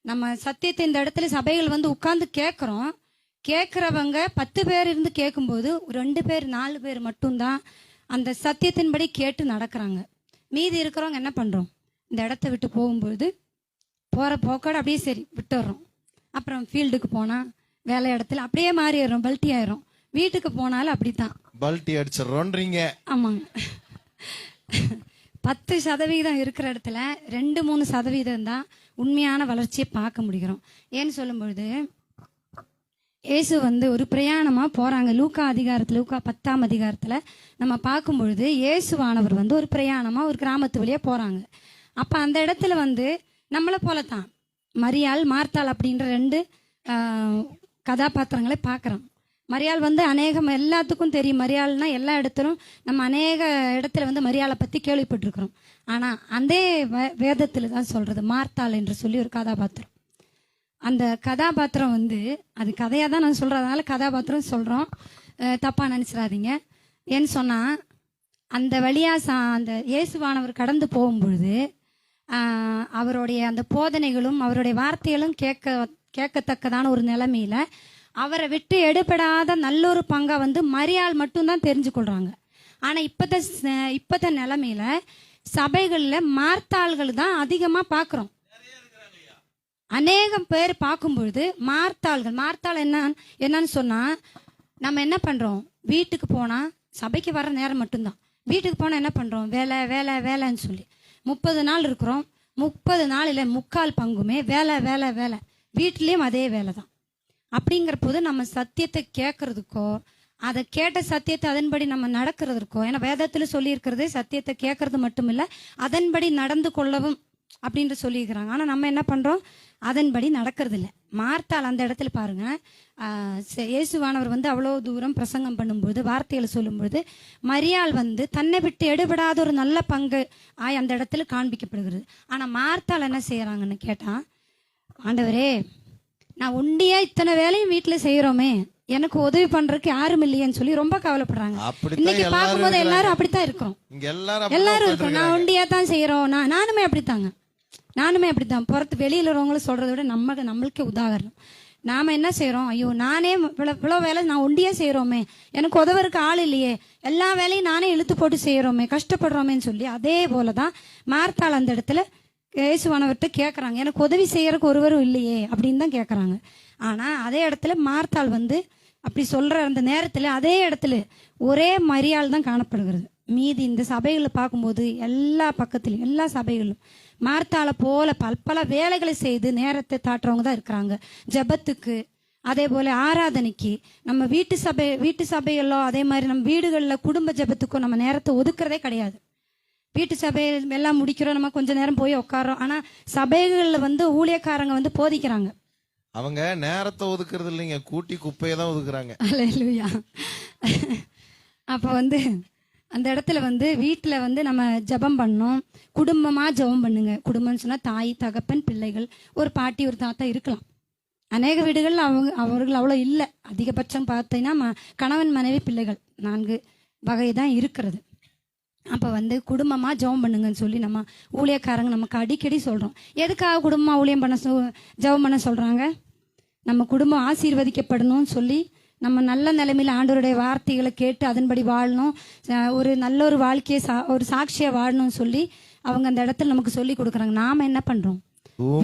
நம்ம சத்தியத்தை இந்த இடத்துல சபைகள் வந்து உட்கார்ந்து கேட்கிறோம். கேட்கிறவங்க 10 பேர் இருந்து கேட்கும்போது 2 பேர் 4 பேர் மட்டும்தான் அந்த சத்தியத்தின்படி கேட்டு நடக்கிறாங்க. மீதி இருக்கிறவங்க என்ன பண்றோம்? இந்த இடத்த விட்டு போகும்போது போற போக்கோட அப்படியே சரி விட்டுறோம். அப்புறம் ஃபீல்டுக்கு போனா வேலை இடத்துல அப்படியே மாறிடுறோம், பல்ட்டி ஆயிரும். வீட்டுக்கு போனாலும் அப்படித்தான் பல்ட்டி அடிச்சிடறோன்றீங்க. ஆமாங்க. 10% இருக்கிற இடத்துல 2-3% தான் உண்மையான வளர்ச்சியை பார்க்க முடிகிறோம். ஏன்னு சொல்லும்பொழுது இயேசு வந்து ஒரு பிரயாணமா போறாங்க. லூக்கா 10ஆம் அதிகாரத்துல நம்ம பார்க்கும் பொழுது இயேசுவானவர் வந்து ஒரு பிரயாணமா ஒரு கிராமத்து வழியா போறாங்க. அப்ப அந்த இடத்துல வந்து நம்மளை போலத்தான் மரியாள் மார்த்தாள் அப்படின்ற 2 கதாபாத்திரங்களை பார்க்குறோம். மரியாள் வந்து அநேகம் எல்லாத்துக்கும் தெரியும். மரியாள்னா எல்லா இடத்திலும் நம்ம அநேக இடத்துல வந்து மரியாளை பற்றி கேள்விப்பட்டிருக்கிறோம். ஆனால் அந்த வேதத்தில் தான் சொல்கிறது மார்த்தாள் என்று சொல்லி ஒரு கதாபாத்திரம். அந்த கதாபாத்திரம் வந்து அது கதையாக தான் நான் சொல்கிறதுனால கதாபாத்திரம் சொல்கிறோம், தப்பாக நினச்சிடாதீங்க. ஏன்னு சொன்னால் அந்த வழியாக அந்த இயேசுவானவர் கடந்து போகும்பொழுது அவருடைய அந்த போதனைகளும் அவருடைய வார்த்தைகளும் கேட்கத்தக்கதான ஒரு நிலைமையில அவரை விட்டு எடுபடாத நல்லொரு பங்கா வந்து மரியாள் மட்டும்தான் தெரிஞ்சு கொள்றாங்க. ஆனா இப்பத்த நிலைமையில சபைகள்ல மார்த்தாள்கள் தான் அதிகமா பாக்குறோம். அநேகம் பேர் பார்க்கும் பொழுது மார்த்தாள் என்னன்னு சொன்னா, நம்ம என்ன பண்றோம்? வீட்டுக்கு போனா சபைக்கு வர நேரம் மட்டும்தான். வீட்டுக்கு போனா என்ன பண்றோம்? வேலை வேலை வேலைன்னு சொல்லி 30 நாள் இருக்கிறோம். 30 நாளில் 3/4 பங்குமே வேலை வேலை வேலை. வீட்லேயும் அதே வேலை தான். அப்படிங்கிற போது நம்ம சத்தியத்தை கேட்கறதுக்கோ அதை கேட்ட சத்தியத்தை அதன்படி நம்ம நடக்கிறதுக்கோ, ஏன்னா வேதத்தில் சொல்லியிருக்கிறது சத்தியத்தை கேட்கறது மட்டும் இல்லை, அதன்படி நடந்து கொள்ளவும் அப்படின்ற சொல்லியிருக்கிறாங்க. ஆனால் நம்ம என்ன பண்ணுறோம்? அதன்படி நடக்கிறது இல்லை. மார்த்தாள் அந்த இடத்துல பாருங்க, இயேசுவானவர் வந்து அவ்வளோ தூரம் பிரசங்கம் பண்ணும்போது வார்த்தைகளை சொல்லும்பொழுது மரியாள் வந்து தன்னை விட்டு எடுபடாத ஒரு நல்ல பங்கு அந்த இடத்துல காண்பிக்கப்படுகிறது. ஆனால் மார்த்தாள் என்ன செய்யறாங்கன்னு கேட்டா, ஆண்டவரே நான் ஒண்டியா இத்தனை வேலையும் வீட்டில் செய்யறோமே, எனக்கு உதவி பண்றதுக்கு யாரும் இல்லையேன்னு சொல்லி ரொம்ப கவலைப்படுறாங்க. இன்னைக்கு பார்க்கும்போது எல்லாரும் அப்படித்தான் இருக்கிறோம். எல்லாரும் இருக்கிறோம், நான் ஒண்டியா தான் செய்யறோம். நானுமே அப்படித்தான். புறத்து வெளியில இருக்கிறவங்களும் சொல்றதை விட நம்மளுக்கே உதாரணம். நாம என்ன செய்யறோம்? ஐயோ நானே இவ்வளவு வேலை நான் ஒண்டியா செய்யறோமே, எனக்கு உதவருக்கு ஆள் இல்லையே, எல்லா வேலையும் நானே இழுத்து போட்டு செய்யறோமே, கஷ்டப்படுறோமேன்னு சொல்லி அதே போலதான் மார்த்தாள் அந்த இடத்துல இயேசுவானவர்கிட்ட கேட்கறாங்க, எனக்கு உதவி செய்யறதுக்கு ஒருவரும் இல்லையே அப்படின்னு தான் கேட்கறாங்க. ஆனா அதே இடத்துல மார்த்தாள் வந்து அப்படி சொல்ற அந்த நேரத்துல அதே இடத்துல ஒரே மரியாள் தான் காணப்படுகிறது. மீதி இந்த சபைகளை பார்க்கும்போது எல்லா பக்கத்துலையும் எல்லா சபைகளும் மார்த்தாளை போல பல வேலைகளை செய்து நேரத்தை தாட்டுறவங்க தான் இருக்கிறாங்க. ஜெபத்துக்கு, அதே போல ஆராதனைக்கு, நம்ம வீட்டு சபைகளோ அதே மாதிரி நம்ம வீடுகளில் குடும்ப ஜெபத்துக்கோ நம்ம நேரத்தை ஒதுக்குறதே கிடையாது. வீட்டு சபை எல்லாம் முடிக்கிறோம், நம்ம கொஞ்ச நேரம் போய் உட்காரோம். ஆனா சபைகளில் வந்து ஊழியக்காரங்க வந்து போதிக்கிறாங்க, அவங்க நேரத்தை ஒதுக்குறது இல்லைங்க, கூட்டி குப்பையை தான் ஒதுக்குறாங்க. அல்லேலூயா. அப்ப வந்து அந்த இடத்துல வந்து வீட்டில் வந்து நம்ம ஜெபம் பண்ணோம், குடும்பமாக ஜெபம் பண்ணுங்க. குடும்பம்னு சொன்னால் தாய், தகப்பன், பிள்ளைகள், ஒரு பாட்டி, ஒரு தாத்தா இருக்கலாம். அநேக வீடுகள் அவர்கள் அவ்வளோ இல்லை. அதிகபட்சம் பார்த்தீங்கன்னா கணவன், மனைவி, பிள்ளைகள் 4 வகை தான் இருக்கிறது. அப்போ வந்து குடும்பமாக ஜெபம் பண்ணுங்கன்னு சொல்லி நம்ம ஊழியக்காரங்க நமக்கு அடிக்கடி சொல்கிறோம். எதுக்காக குடும்பமாக ஊழியம் பண்ண ஜெபம் பண்ண சொல்கிறாங்க? நம்ம குடும்பம் ஆசீர்வதிக்கப்படணும்னு சொல்லி, நம்ம நல்ல நிலைமையில் ஆண்டவருடைய வார்த்தைகளை கேட்டு அதன்படி வாழணும், ஒரு நல்ல ஒரு வாழ்க்கையை ஒரு சாட்சியாக வாழணும்னு சொல்லி அவங்க அந்த இடத்துல நமக்கு சொல்லி கொடுக்குறாங்க. நாம் என்ன பண்ணுறோம்?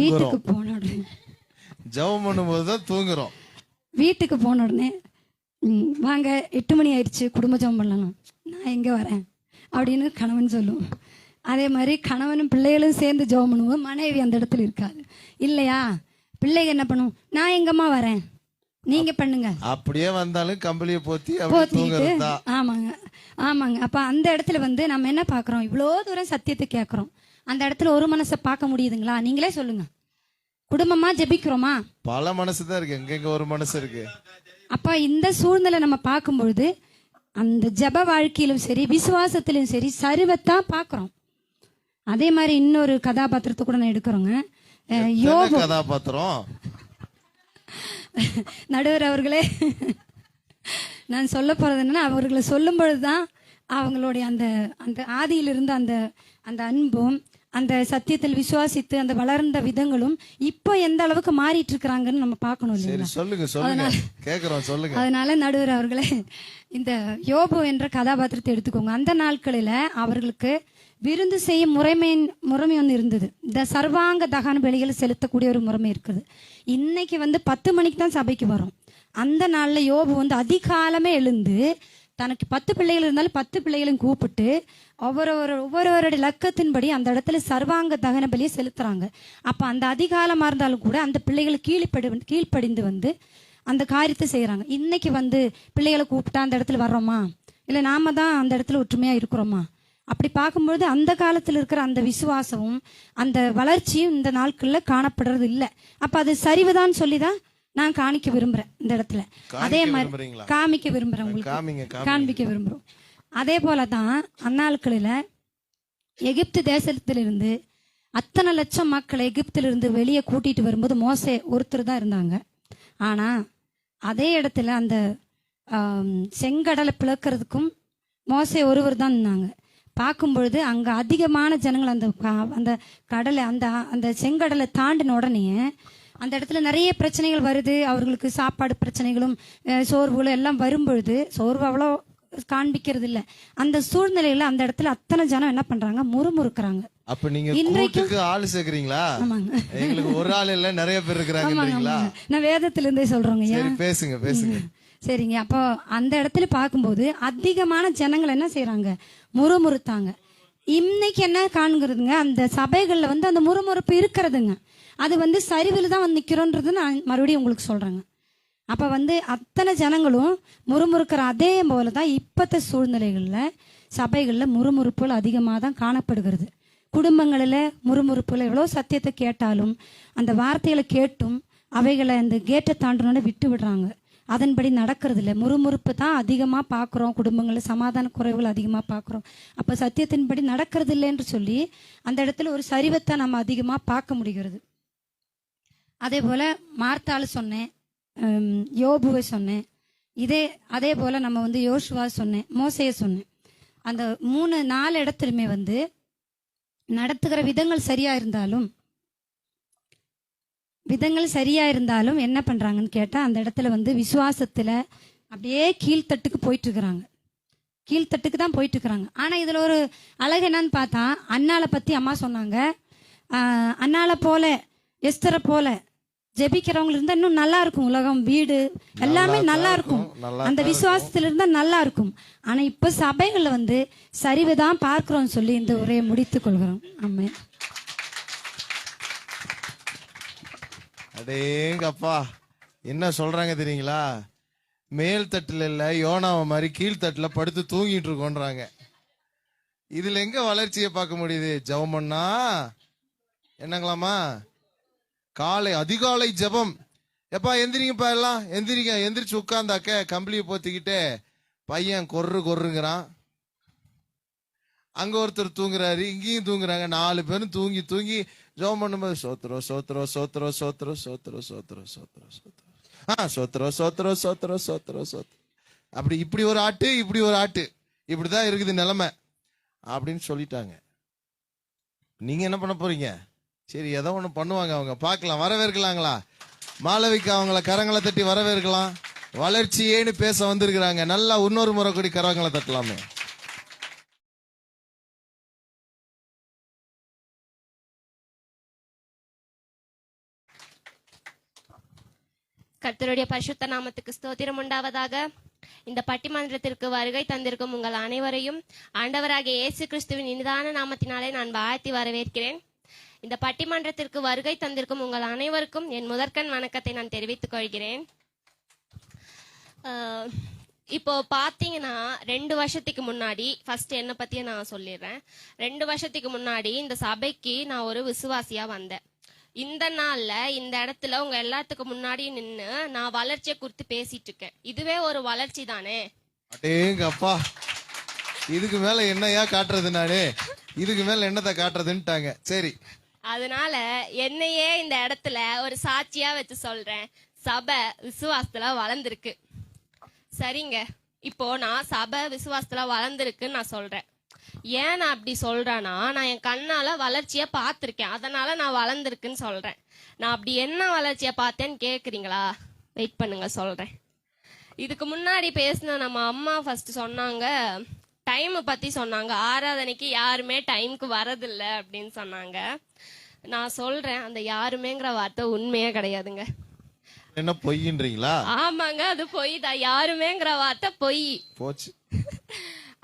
வீட்டுக்கு போன உடனே ஜெபம் பண்ணும்போது தான் தூங்குறோம். வீட்டுக்கு போன உடனே வாங்க 8 மணி ஆயிடுச்சு, குடும்ப ஜெபம் பண்ணலாம், நான் எங்கே வரேன் அப்படின்னு கணவன் சொல்லுவோம். அதே மாதிரி கணவனும் பிள்ளைகளும் சேர்ந்து ஜெபம் பண்ணுவோம், மனைவி அந்த இடத்துல இருக்காது இல்லையா? பிள்ளைங்க என்ன பண்ணுவோம்? நான் எங்கம்மா வரேன், நீங்க பண்ணுங்க. அப்படியே வந்தாலும் கம்பளியை போத்திட்டு ஆமாங்க ஆமாங்க. அப்ப அந்த இடத்துல வந்து நம்ம என்ன பாக்குறோம்? இவ்வளோ தூரம் சத்தியத்தை கேட்கறோம், அந்த இடத்துல ஒரு மனசை பார்க்க முடியுதுங்களா? நீங்களே சொல்லுங்க. குடும்பமா ஜெபிக்கிறோமா? பல மனசு தான் இருக்கு, எங்க ஒரு மனசு இருக்கு. அப்ப இந்த சூழ்நிலை நம்ம பார்க்கும்பொழுது அந்த ஜெப வாழ்க்கையிலும் சரி, விசுவாசத்திலும் சரி, சரிவத்தான் பார்க்கிறோம். அதே மாதிரி இன்னொரு கதாபாத்திரத்தை கூட நான் எடுக்கிறோங்க. யோபு கதாபாத்திரம். நடுவர் அவர்களே, நான் சொல்ல போறது என்னன்னா, அவர்களை சொல்லும் பொழுதுதான் அவங்களுடைய அந்த அந்த ஆதியிலிருந்து அந்த அந்த அன்பும் அந்த சத்தியத்தில் விசுவாசித்து அந்த வளர்ந்த விதங்களும் இப்போ எந்த அளவுக்கு மாறிட்டு இருக்கிறாங்கன்னு நம்ம பார்க்கணும் இல்லையா? சொல்லுங்க. அதனால நடுவர் அவர்களே, இந்த யோபு என்ற கதாபாத்திரத்தை எடுத்துக்கோங்க. அந்த நாட்களில அவர்களுக்கு விருந்து செய்யும் முறைமை ஒன்று இருந்தது. இந்த சர்வாங்க தகன பலிகளை செலுத்தக்கூடிய ஒரு முறைமை இருக்குது. இன்னைக்கு வந்து 10 மணிக்கு தான் சபைக்கு வரும். அந்த நாள்ல யோபு வந்து அதிகாலமே எழுந்து தனக்கு 10 பிள்ளைகள் இருந்தாலும் 10 பிள்ளைகளையும் கூப்பிட்டு ஒவ்வொருவருடைய லக்கத்தின்படி அந்த இடத்துல சர்வாங்க தகன பலியை செலுத்துறாங்க. அப்ப அந்த அதிகாலமா இருந்தாலும் கூட அந்த பிள்ளைகளை கீழ்ப்படிந்து வந்து அந்த காரியத்தை செய்யறாங்க. இன்னைக்கு வந்து பிள்ளைகளை கூப்பிட்டா அந்த இடத்துல வர்றோமா, இல்லை நாம தான் அந்த இடத்துல ஒற்றுமையா இருக்கிறோமா? அப்படி பார்க்கும்பொழுது அந்த காலத்தில் இருக்கிற அந்த விசுவாசமும் அந்த வளர்ச்சியும் இந்த நாட்கள்ல காணப்படுறது இல்லை. அப்ப அது சரிவுதான் சொல்லிதான் நான் காணிக்க விரும்புறேன் இந்த இடத்துல. அதே மாதிரி காமிக்க விரும்புறேன், உங்களுக்கு காண்பிக்க விரும்புறோம். அதே போலதான் அந்நாட்களில எகிப்து தேசத்திலிருந்து அத்தனை லட்சம் மக்களை எகிப்திலிருந்து வெளியே கூட்டிட்டு வரும்போது மோசே ஒருத்தர் தான் இருந்தாங்க. ஆனா அதே இடத்துல அந்த செங்கடலை பிளக்கிறதுக்கும் மோசே ஒருவர் தான் இருந்தாங்க. பார்க்கும் பொழுது அங்க அதிகமான ஜனங்கள் அந்த கடலை அந்த செங்கடலை தாண்டின உடனே அந்த இடத்துல நிறைய பிரச்சனைகள் வருது. அவர்களுக்கு சாப்பாடு பிரச்சனைகளும் சோர்வுகளும் எல்லாம் வரும்பொழுது, சோர்வு அவ்வளோ காண்பிக்கிறது இல்லை. அந்த சூழ்நிலையில அந்த இடத்துல அத்தனை ஜனம் என்ன பண்றாங்க? முறுமுறுக்கிறாங்க. அப்ப நீங்க கூட்டுக்கு ஆளு சேர்க்கறீங்களா? ஆமாங்க, எங்களுக்கு ஒரு ஆள் இல்ல, நிறைய பேர் இருக்கிறாங்கன்றீங்களா? நான் வேதத்துல இருந்தே சொல்றேங்க. சரி, பேசுங்க. சரிங்க. அப்போ அந்த இடத்துல பார்க்கும்போது அதிகமான ஜனங்கள் என்ன செய்யறாங்க? முறுமுறுத்தாங்க. இன்னைக்கு என்ன காண்கிறதுங்க? அந்த சபைகள்ல வந்து அந்த முறுமுறுப்பு இருக்கிறதுங்க. அது வந்து சரிவில் தான் வந்து நிக்கிறோன்றது நான் மறுபடியும் உங்களுக்கு சொல்றேங்க. அப்ப வந்து அத்தனை ஜனங்களும் முறுமுறுக்கிற அதே போலதான் இப்பத்த சூழ்நிலைகள்ல சபைகள்ல முறுமுறுப்புகள் அதிகமாக தான் காணப்படுகிறது. குடும்பங்களில் முறுமுறுப்புகள் எவ்வளோ சத்தியத்தை கேட்டாலும் அந்த வார்த்தைகளை கேட்டும் அவைகளை அந்த கேட்டை தாண்டினோட விட்டு விடுறாங்க. அதன்படி நடக்கிறது இல்லை. முறுமுறுப்பு தான் அதிகமாக பார்க்குறோம் குடும்பங்களில், சமாதான குறைவுகள் அதிகமாக பார்க்குறோம். அப்போ சத்தியத்தின்படி நடக்கிறது இல்லைன்னு சொல்லி அந்த இடத்துல ஒரு சரிவத்தை நம்ம அதிகமாக பார்க்க முடிகிறது. அதே போல மார்த்தாள் சொன்னேன், யோபுவை சொன்னேன், அதே போல நம்ம வந்து யோசுவா சொன்னேன், மோசையை சொன்னேன். அந்த 3-4 இடத்துலையுமே வந்து நடத்துகிற விதங்கள் சரியா இருந்தாலும் என்ன பண்றாங்கன்னு கேட்டா அந்த இடத்துல வந்து விசுவாசத்துல அப்படியே கீழ்த்தட்டுக்கு போயிட்டு இருக்கிறாங்க. ஆனா இதுல ஒரு அழகு என்னன்னு பார்த்தா, அண்ணாளை பத்தி அம்மா சொன்னாங்க. அண்ணாளை போல எஸ்தரை போல ஜெபிக்கிறவங்க இருந்தா இன்னும் நல்லா இருக்கும். உலகம், வீடு எல்லாமே நல்லா இருக்கும். அந்த விசுவாசத்துல இருந்தா நல்லா இருக்கும். ஆனா இப்ப சபைகள்ல வந்து சரிவுதான் பார்க்கிறோம் சொல்லி இந்த உரையை முடித்துக் கொள்கிறோம். ஆமா. அடேங்கப்பா, என்ன சொல்றாங்க தெரியுங்களா? மேல் தட்டுல இல்ல, யோனாவை மாதிரி கீழ்த்தட்டுல படுத்து தூங்கிட்டு இருக்கோன்றாங்க. இதுல எங்க வளர்ச்சியை பார்க்க முடியுது? ஜெபம் பண்ணா என்னங்களாமா? அதிகாலை ஜெபம். எப்பா எந்திரிங்கப்பா, எல்லாம் எந்திரிச்சு உட்கார்ந்தாக்க கம்பளியை போத்திக்கிட்டு பையன் கொர்ருங்கிறான். அங்க ஒருத்தர் தூங்குறாரு, இங்கேயும் தூங்குறாங்க. 4 பேரும் தூங்கி தூங்கி ஜெபம் பண்ணும்போது சோத்ரோ சோத்ரோ சோத்ரோ சோத்ரோ சோத்ரோ சோத்ரோ சோத்ரோ சோத்ரோ சோத்ரோ சோத்ரோ சோத்ரோ சோத்ரோ சோத்ரோ. அப்படி இப்படி ஒரு ஆட்டு, இப்படி ஒரு ஆட்டு, இப்படிதான் இருக்குது நிலைமை அப்படின்னு சொல்லிட்டாங்க. நீங்க என்ன பண்ண போறீங்க? சரி, ஏதோ ஒண்ணு பண்ணுவாங்க அவங்க, பார்க்கலாம். வரவேற்கலாங்களா? மாளவிகா அவங்கள கரங்களை தட்டி வரவேற்கலாம். வளர்ச்சியேன்னு பேச வந்திருக்கிறாங்க. நல்லா இன்னொரு முறை கூடி கரங்களை தட்டலாமே. கர்த்தருடைய பரிசுத்த நாமத்துக்கு ஸ்தோத்திரம் உண்டாவதாக. இந்த பட்டிமன்றத்திற்கு வருகை தந்திருக்கும் உங்கள் அனைவரையும் ஆண்டவராகிய இயேசு கிறிஸ்துவின் இனிதான நாமத்தினாலே நான் வாழ்த்தி வரவேற்கிறேன். இந்த பட்டிமன்றத்திற்கு வருகை தந்திருக்கும் உங்கள் அனைவருக்கும் என் முதற்கண் வணக்கத்தை நான் தெரிவித்துக் கொள்கிறேன். இப்போ பாத்தீங்கன்னா 2 வருஷத்துக்கு முன்னாடி, ஃபர்ஸ்ட் என்னை பத்தியே நான் சொல்லிடுறேன். 2 வருஷத்துக்கு முன்னாடி இந்த சபைக்கு நான் ஒரு விசுவாசியா வந்தேன். இந்த நாள்ல இந்த இடத்துல உங்க எல்லாத்துக்கு முன்னாடி நின்று நான் வளர்ச்சியை குறித்து பேசிட்டு இருக்கேன். இதுவே ஒரு வளர்ச்சி தானே? அடேங்கப்பா, இதுக்கு மேல என்னையா காட்டுறது? நானே இதுக்கு மேல என்னத்தை காட்டுறதுன்ட்டாங்க. சரி, அதனால என்னையே இந்த இடத்துல ஒரு சாட்சியா வச்சு சொல்றேன். சபை விசுவாசத்துல வளர்ந்துருக்கு. சரிங்க, இப்போ நான் சபை விசுவாசத்துல வளர்ந்துருக்குன்னு நான் சொல்றேன். ஏன் நான் அப்படி சொல்றேன்னா, நான் என் கண்ணால வளர்ச்சியை பார்த்திருக்கேன், அதனால நான் வளர்ந்துருக்குன்னு சொல்றேன். நான் அப்படி என்ன வளர்ச்சியை பார்த்தேன்னு கேக்குறீங்களா? வெயிட் பண்ணுங்க, சொல்றேன். இதுக்கு முன்னாடி பேசின நம்ம அம்மா ஃபர்ஸ்ட் சொன்னாங்க, டைம் பத்தி சொன்னாங்க. ஆராதனைக்கு யாருமே டைமுக்கு வரதில்ல அப்படின்னு சொன்னாங்க. நான் சொல்றேன், அந்த யாருமேங்கிற வார்த்தை உண்மையே கிடையாதுங்க. என்ன பொய்ன்றீங்களா? ஆமாங்க, அது பொய் தான். யாருமேங்கிற வார்த்தை பொய். போச்சு.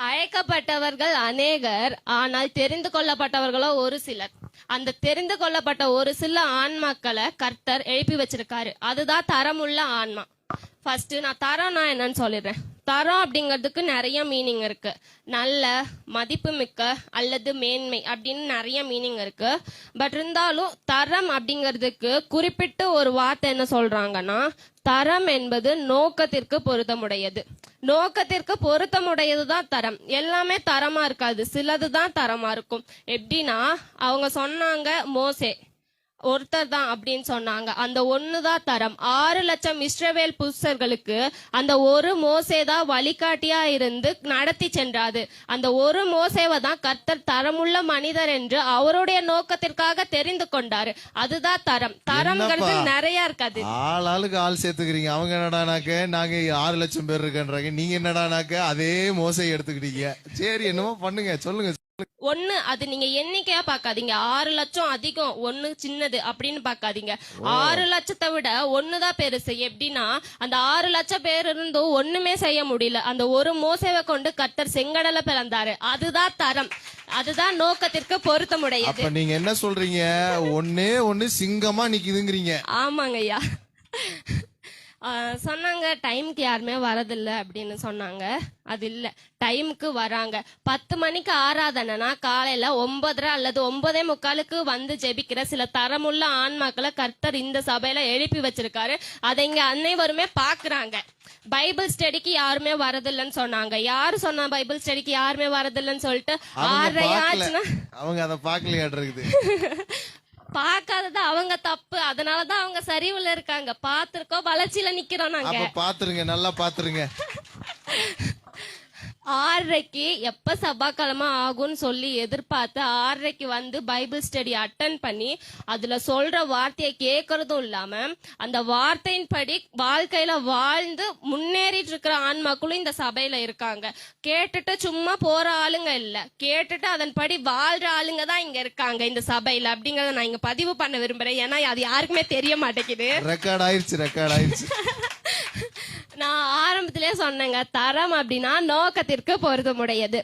அழைக்கப்பட்டவர்கள் அநேகர், ஆனால் தெரிந்து கொள்ளப்பட்டவர்களோ ஒரு சிலர். அந்த தெரிந்து கொள்ளப்பட்ட ஒரு சில ஆன்மாக்களை கர்த்தர் எழுப்பி வச்சிருக்காரு. அதுதான் தரமுள்ள ஆன்மா. ஃபர்ஸ்ட் நான் தரம்னா என்னன்னு சொல்லிடுறேன். தரம் அப்படிங்கிறதுக்கு நிறைய மீனிங் இருக்கு. நல்ல, மதிப்பு மிக்க அல்லது மேன்மை அப்படின்னு நிறைய மீனிங் இருக்கு. பட் இருந்தாலும் தரம் அப்படிங்கிறதுக்கு குறிப்பிட்டு ஒரு வார்த்தை என்ன சொல்றாங்கன்னா, தரம் என்பது நோக்கத்திற்கு பொருத்தமுடையது. நோக்கத்திற்கு பொருத்தமுடையதுதான் தரம். எல்லாமே தரமா இருக்காது, சிலதுதான் தரமா இருக்கும். எப்படின்னா, அவங்க சொன்னாங்க மோசே ஒருத்தர் தான் அப்படின்னு சொன்னாங்க. அந்த ஒண்ணுதான் தரம். 6 லட்சம் இஸ்ரவேல் புருஷர்களுக்கு அந்த ஒரு மோசேதான் வழிகாட்டியா இருந்து நடத்தி சென்றாது. அந்த ஒரு மோசேவை தான் கர்த்தர் தரமுள்ள மனிதர் என்று அவருடைய நோக்கத்திற்காக தெரிந்து கொண்டாரு. அதுதான் தரம். தரம்ங்கிறது நிறைய இருக்காது. ஆளுக்கு ஆள் சேர்த்துக்கிறீங்க. அவங்க என்னடானாக்க நாங்க 6 லட்சம் பேர் இருக்கன்றாங்க, நீங்க என்னடானாக்க அதே மோசை எடுத்துக்கிட்டீங்க. சரி, என்னமோ பண்ணுங்க, சொல்லுங்க. ஒண்ணு, அது நீங்க எண்ணிக்கையா பாக்காதீங்க. 6 லட்சம் அதிகம், ஒண்ணு சின்னது அப்படின்னு பாக்காதீங்க. 6 லட்சத்தை விட ஒண்ணுதான் பெருசு. எப்படின்னா, அந்த 6 லட்சம் பேர் இருந்தும் ஒண்ணுமே செய்ய முடியல. அந்த ஒரு மோசேவை கொண்டு கர்த்தர் செங்கடலை பிளந்தாரு. அதுதான் தரம். அதுதான் நோக்கத்திற்கு பொருத்தமுடையது. அப்ப நீங்க என்ன சொல்றீங்க? ஒண்ணு சிங்கமா நிக்குதுங்கிறீங்க. ஆமாங்க ஐயா. சொன்னாங்க டைமுக்கு யாருமே வரதில்ல அப்படின்னு சொன்னாங்க. அது இல்ல, டைமுக்கு வராங்க. 10 மணிக்கு ஆராதனைனா காலையில 9:30 அல்லது 9:45 வந்து ஜெபிக்கிற சில தரமுள்ள ஆன்மாக்களை கர்த்தர் இந்த சபையில எழுப்பி வச்சிருக்காரு. அதை இங்க அனைவருமே பாக்குறாங்க. பைபிள் ஸ்டடிக்கு யாருமே வரதில்லைன்னு சொன்னாங்க. யாரு சொன்னா பைபிள் ஸ்டடிக்கு யாருமே வரதில்லைன்னு சொல்லிட்டு? 6:30 ஆச்சுன்னா அவங்க அதை பாக்கலையாடுறது. பாக்காதது அவங்க தப்பு. அதனாலதான் அவங்க சரிவுல இருக்காங்க. பாத்துருக்கோம், வளர்ச்சியில நிக்கிறோம் நாங்க. பாத்துருங்க, நல்லா பாத்துருங்க. 6:30 எப்ப சபாக்கிழமை ஆகும்னு சொல்லி எதிர்பார்த்து 6:30 வந்து பைபிள் ஸ்டடி அட்டன் பண்ணி அதுல சொல்ற வார்த்தையை கேட்கறதும் இல்லாம அந்த வார்த்தையின்படி வாழ்க்கையில வாழ்ந்து முன்னேறிட்டு இருக்கிற ஆன்மாக்களும் இந்த சபையில இருக்காங்க. கேட்டுட்டு சும்மா போற ஆளுங்க இல்ல, கேட்டுட்டு அதன்படி வாழ்ற ஆளுங்க தான் இங்க இருக்காங்க இந்த சபையில. அப்படிங்கறத நான் இங்க பதிவு பண்ண விரும்புறேன். ஏன்னா அது யாருக்குமே தெரிய மாட்டேங்குது. ரெக்கார்ட் ஆயிடுச்சு. நான் ஆரம்பத்திலே சொன்னேங்க, தரம் அப்படின்னா நோக்கத்திற்கு பொருத்தமுடையது.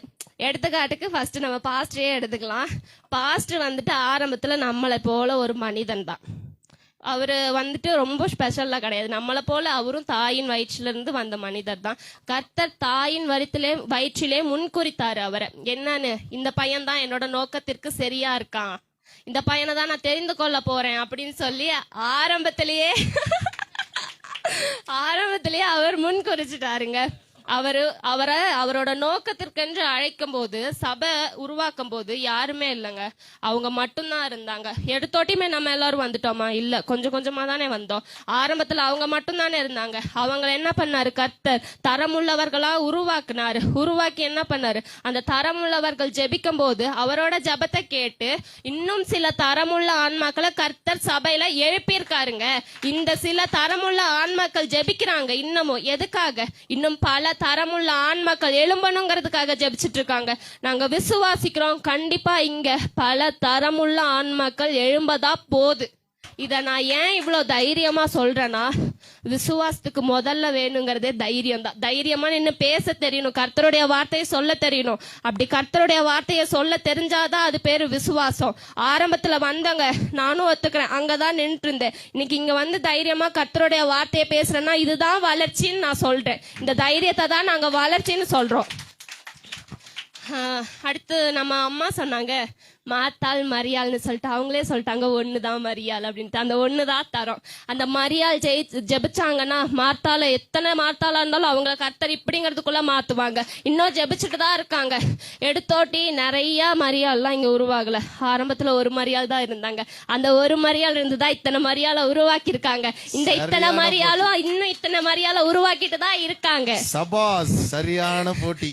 எடுத்துக்காட்டுக்கு ஃபர்ஸ்ட் நம்ம பாஸ்டரே எடுத்துக்கலாம். பாஸ்டர் வந்துட்டு ஆரம்பத்துல நம்மளை போல ஒரு மனிதன் தான். அவரு வந்துட்டு ரொம்ப ஸ்பெஷல்லா கிடையாது. நம்மளை போல அவரும் தாயின் வயிற்றில இருந்து வந்த மனிதர் தான். கர்த்தர் தாயின் வயிற்றிலே முன்குறித்தாரு அவரை. என்னன்னு, இந்த பையன் தான் என்னோட நோக்கத்திற்கு சரியா இருக்கான், இந்த பையனை தான் நான் தெரிந்து கொள்ள போறேன் அப்படின்னு சொல்லி ஆரம்பத்திலேயே அவர் முன் குறிச்சிட்டாருங்க. அவரோட நோக்கத்திற்கென்று அழைக்கும் போது, சபை உருவாக்கும் போது யாருமே இல்லைங்க, அவங்க மட்டும்தான் இருந்தாங்க. எடுத்தோட்டியுமே நம்ம எல்லாரும் வந்துட்டோமா? இல்ல, கொஞ்சம் கொஞ்சமா தானே வந்தோம். ஆரம்பத்துல அவங்க மட்டும் தானே இருந்தாங்க. அவங்களை என்ன பண்ணாரு? கர்த்தர் தரமுள்ளவர்களா உருவாக்குனாரு. உருவாக்கி என்ன பண்ணாரு? அந்த தரமுள்ளவர்கள் ஜெபிக்கும் போது அவரோட ஜெபத்தை கேட்டு இன்னும் சில தரமுள்ள ஆன்மாக்களை கர்த்தர் சபையில எழுப்பியிருக்காருங்க. இந்த சில தரமுள்ள ஆன்மாக்கள் ஜெபிக்கிறாங்க இன்னமும். எதுக்காக? இன்னும் பல தரமுள்ள ஆன்மாக்கள் எழும்பணுங்கிறதுக்காக ஜெபிச்சுட்டு இருக்காங்க. நாங்க விசுவாசிக்கிறோம், கண்டிப்பா இங்க பல தரமுள்ள ஆன்மாக்கள் எழும்பதா போகுது. இத நான் ஏன் இவ்வளவு தைரியமா சொல்றேன்னா, விசுவாசத்துக்கு முதல்ல வேணுங்கிறதே தைரியம் தான். தைரியமா நின்னு பேச தெரியணும், கர்த்தருடைய வார்த்தையை சொல்ல தெரியணும். அப்படி கர்த்தருடைய வார்த்தையை சொல்ல தெரிஞ்சாதான் அது பேரு விசுவாசம். ஆரம்பத்துல வந்தவங்க, நானும் ஒத்துக்கிறேன், அங்கதான் நின்றுட்டு இருந்தேன். இன்னைக்கு இங்க வந்து தைரியமா கர்த்தருடைய வார்த்தையை பேசுறேன்னா இதுதான் வளர்ச்சின்னு நான் சொல்றேன். இந்த தைரியத்தை தான் நாங்க வளர்ச்சின்னு சொல்றோம். அடுத்து நம்ம அம்மா சொன்னாங்க மாத்தாள் மரியாள்னு சொல்லிட்டு, அவங்களே சொல்லிட்டாங்க ஒண்ணுதான் மரியாள் அப்படின்ட்டு. அந்த ஒண்ணுதான் தரோம். அந்த மரியாள் ஜெபிச்சாங்கன்னா, மார்த்தால எத்தனை மார்த்தாளா இருந்தாலும் அவங்கள கர்த்தர் இப்படிங்கிறதுக்குள்ள மாத்துவாங்க. இன்னும் ஜெபிச்சுட்டு தான் இருக்காங்க. எடுத்தோட்டி நிறைய மரியாள்லாம் இங்க உருவாகல. ஆரம்பத்துல ஒரு மரியாள் தான் இருந்தாங்க. அந்த ஒரு மரியாள் இருந்துதான் இத்தனை மரியாளை உருவாக்கி இருக்காங்க. இந்த இத்தனை மரியாளும் இன்னும் இத்தனை மரியாளை உருவாக்கிட்டு தான் இருக்காங்க. சபாஸ், சரியான போட்டி.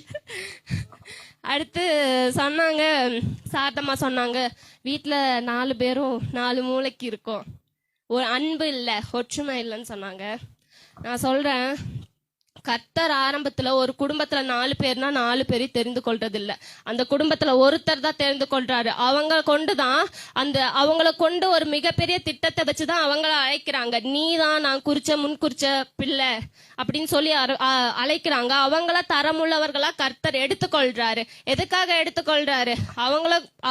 அடுத்து சொன்னாங்க, சாரதம்மா சொன்னாங்க, வீட்டுல 4 பேரும் 4 மூளைக்கு இருக்கோம், ஒரு அன்பு இல்ல, ஒற்றுமை இல்லைன்னு சொன்னாங்க. நான் சொல்றேன், கர்த்தர் ஆரம்பத்துல ஒரு குடும்பத்துல 4 பேர்னா 4 பேரையும் தெரிந்து கொள்றது இல்ல. அந்த குடும்பத்துல ஒருத்தர் தான் தெரிந்து கொள்றாரு. அவங்கள கொண்டு ஒரு மிகப்பெரிய திட்டத்தை வச்சுதான் அவங்கள அழைக்கிறாங்க. நீதான் நான் முன்குறிச்ச பிள்ளை அப்படின்னு சொல்லி அழைக்கிறாங்க. அவங்கள தரமுள்ளவர்களா கர்த்தர் எடுத்துக்கொள்றாரு. எதுக்காக எடுத்துக்கொள்றாரு?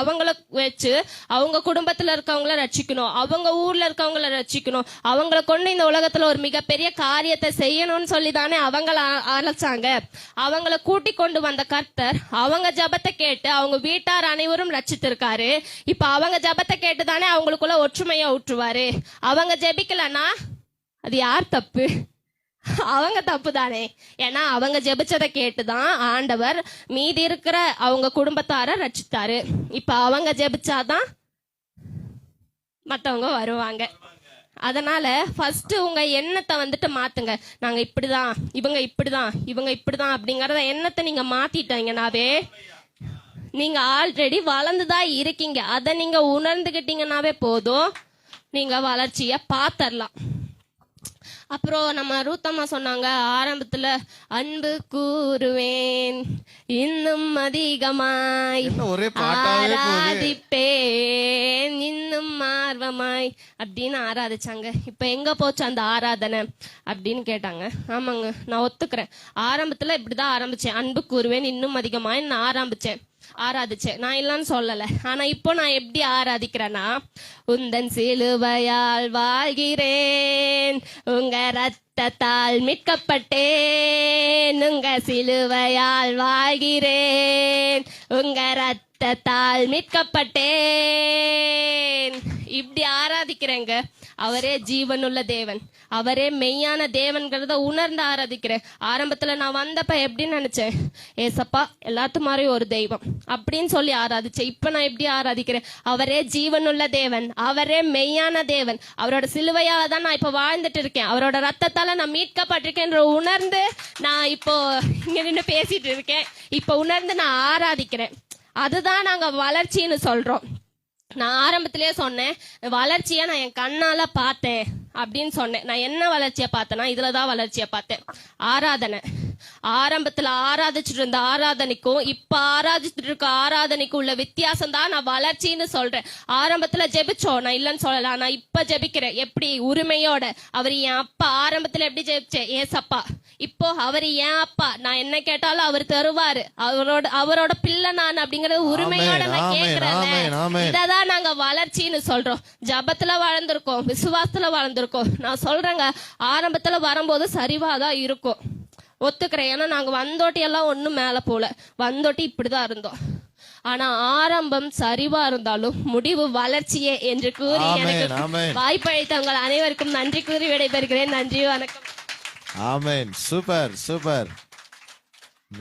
அவங்கள வச்சு அவங்க குடும்பத்துல இருக்கவங்கள ரட்சிக்கணும், அவங்க ஊர்ல இருக்கவங்கள ரட்சிக்கணும், அவங்கள கொண்டு இந்த உலகத்துல ஒரு மிகப்பெரிய காரியத்தை செய்யணும்னு சொல்லிதானே அவங்கள அழைச்சாங்க. அவங்கள கூட்டி கொண்டு வந்த கர்த்தர் அவங்க ஜபத்தை கேட்டு அவங்க வீட்டார் அனைவரும் ரட்சித்திருக்காரு. இப்ப அவங்க ஜபத்தை கேட்டுதானே அவங்களுக்குள்ள ஒற்றுமையா ஊற்றுவாரு. அவங்க ஜெபிக்கலன்னா அது யார் தப்பு? அவங்க தப்பு தானே. ஏன்னா அவங்க ஜெபிச்சதை கேட்டுதான் ஆண்டவர் மீதி இருக்கிற அவங்க குடும்பத்தார ரட்சித்தாரு. இப்ப அவங்க ஜெபிச்சாதான் மத்தவங்க வருவாங்க. அதனால ஃபர்ஸ்ட் உங்க எண்ணத்தை வந்துட்டு மாத்துங்க. நாங்க இப்படிதான், இவங்க இப்படிதான் அப்படிங்கறத எண்ணத்தை நீங்க மாத்திட்டீங்கன்னாவே நீங்க ஆல்ரெடி வளர்ந்துதான் இருக்கீங்க. அதை நீங்க உணர்ந்துகிட்டீங்கன்னாவே போதும், நீங்க வளர்ச்சிய பாத்தரலாம். அப்புறம் நம்ம ரூத்தம்மா சொன்னாங்க, ஆரம்பத்துல அன்பு கூறுவேன் இன்னும் அதிகமாய், ஆராதிப்பேன் இன்னும் ஆர்வமாய் அப்படின்னு ஆராதிச்சாங்க. இப்ப எங்க போச்சு அந்த ஆராதனை அப்படின்னு கேட்டாங்க. ஆமாங்க, நான் ஒத்துக்கிறேன். ஆரம்பத்துல இப்படிதான் ஆரம்பிச்சேன், அன்பு கூறுவேன் இன்னும் அதிகமாய் நான் ஆராதிச்சேன். நான் இல்லைன்னு சொல்லல. ஆனா இப்போ நான் எப்படி ஆராதிக்கிறேன்னா, உந்தன் சிலுவையால் வாழ்கிறேன், உங்க ரத்தத்தால் மீட்கப்பட்டேன், உங்க சிலுவையால் வாழ்கிறேன், உங்க ரத்தத்தால் மீட்கப்பட்டேன். இப்படி ஆராதிக்கிறேங்க. அவரே ஜீவனுள்ள தேவன், அவரே மெய்யான தேவன்கிறத உணர்ந்து ஆராதிக்கிறேன். ஆரம்பத்துல நான் வந்தப்ப எப்படி நினைச்சேன், ஏசப்பா எல்லாத்து மாதிரியும் ஒரு தெய்வம் அப்படின்னு சொல்லி ஆராதிச்சேன். இப்ப நான் எப்படி ஆராதிக்கிறேன், அவரே ஜீவனுள்ள தேவன், அவரே மெய்யான தேவன், அவரோட சிலுவையால தான் நான் இப்ப வாழ்ந்துட்டு இருக்கேன், அவரோட ரத்தத்தால நான் மீட்கப்பட்டிருக்கேன் உணர்ந்து நான் இப்போ இங்க நின்று பேசிட்டு இருக்கேன். இப்ப உணர்ந்து நான் ஆராதிக்கிறேன். அதுதான் நாங்க வளர்ச்சின்னு சொல்றோம். நான் ஆரம்பத்திலேயே சொன்னேன், வளர்ச்சியை நான் என் கண்ணால பார்த்தேன் அப்படின்னு சொன்னேன். நான் என்ன வளர்ச்சியை பார்த்தேன்னா, இதுலதான் வளர்ச்சியை பார்த்தேன். ஆராதனை. ஆரம்பத்துல ஆராதிச்சுட்டு இருந்த ஆராதனைக்கும் இப்ப ஆராதிச்சுட்டு இருக்க ஆராதனைக்கும் உள்ள வித்தியாசம் தான் நான் வளர்ச்சின்னு சொல்றேன். ஆரம்பத்துல ஜெபிச்சோம், நான் இல்லைன்னு சொல்லலாம். நான் இப்ப ஜெபிக்கிறேன் எப்படி? உரிமையோட. அவர் என் அப்பா. ஆரம்பத்துல எப்படி ஜெபிச்சேன்? ஏசப்பா. இப்போ அவர் என் அப்பா, நான் என்ன கேட்டாலும் அவர் தருவாரு, அவரோட பிள்ளை நான் அப்படிங்கறது உரிமையோட நான் கேட்கிறேன். இததான் நாங்க வளர்ச்சின்னு சொல்றோம். ஜபத்துல வளர்ந்துருக்கோம், விசுவாசத்துல வளர்ந்துருக்கோம். நான் சொல்றேங்க, ஆரம்பத்துல வரும்போது சரிவாதான் இருக்கும், ஒத்துக்கிறேன். ஏன்னா நாங்க வந்தோட்டி எல்லாம் ஒண்ணும் மேல போல, வந்தோட்டி இப்படிதான் இருந்தோம். ஆனா ஆரம்பம் சரிவா இருந்தாலும் முடிவு வளர்ச்சியே என்று கூறி எனக்கு வாய்ப்பளித்தவங்கள் அனைவருக்கும் நன்றி கூறி விடைபெறுகிறேன். நன்றி, வணக்கம். ஆமென். Super super.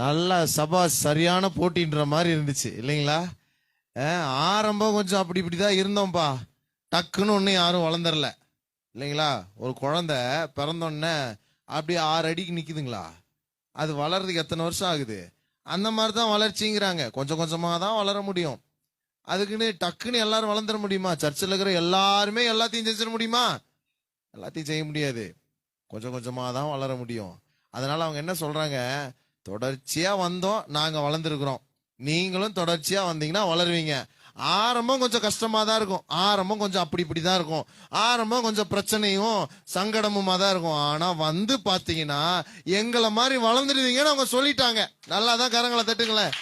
நல்லா சபா சரியான போட்டின்ற மாதிரி இருந்துச்சு இல்லைங்களா? ஆரம்பம் கொஞ்சம் அப்படி இப்படிதான் இருந்தோம்ப்பா. டக்குன்னு ஒன்னும் யாரும் வளர்ந்துடல இல்லைங்களா? ஒரு குழந்தை பிறந்தோடனே அப்படியே 6 அடிக்கு நிக்குதுங்களா? அது வளர்றதுக்கு எத்தனை வருஷம் ஆகுது? அந்த மாதிரி தான் வளர்ச்சிங்கிறாங்க. கொஞ்சம் கொஞ்சமா தான் வளர முடியும். அதுக்குன்னு டக்குன்னு எல்லாரும் வளர்ந்துட முடியுமா? சர்ச்சில் இருக்கிற எல்லாருமே எல்லாத்தையும் செஞ்சிட முடியுமா? எல்லாத்தையும் செய்ய முடியாது. கொஞ்சம் கொஞ்சமா தான் வளர முடியும். அதனால அவங்க என்ன சொல்றாங்க, தொடர்ச்சியா வந்தோம், நாங்க வளர்ந்துருக்கிறோம், நீங்களும் தொடர்ச்சியா வந்தீங்கன்னா வளருவீங்க. ஆரம்பம் கொஞ்சம் கஷ்டமா தான் இருக்கும், ஆரம்பம் கொஞ்சம் அப்படி இப்படிதான் இருக்கும், ஆரம்பம் கொஞ்சம் பிரச்சனையும் சங்கடமுமா தான் இருக்கும். ஆனா வந்து பாத்தீங்கன்னா எங்களை மாதிரி வளர்ந்துடுவீங்கன்னு அவங்க சொல்லிட்டாங்க. நல்லா தான் கரங்களை தட்டுங்களேன்.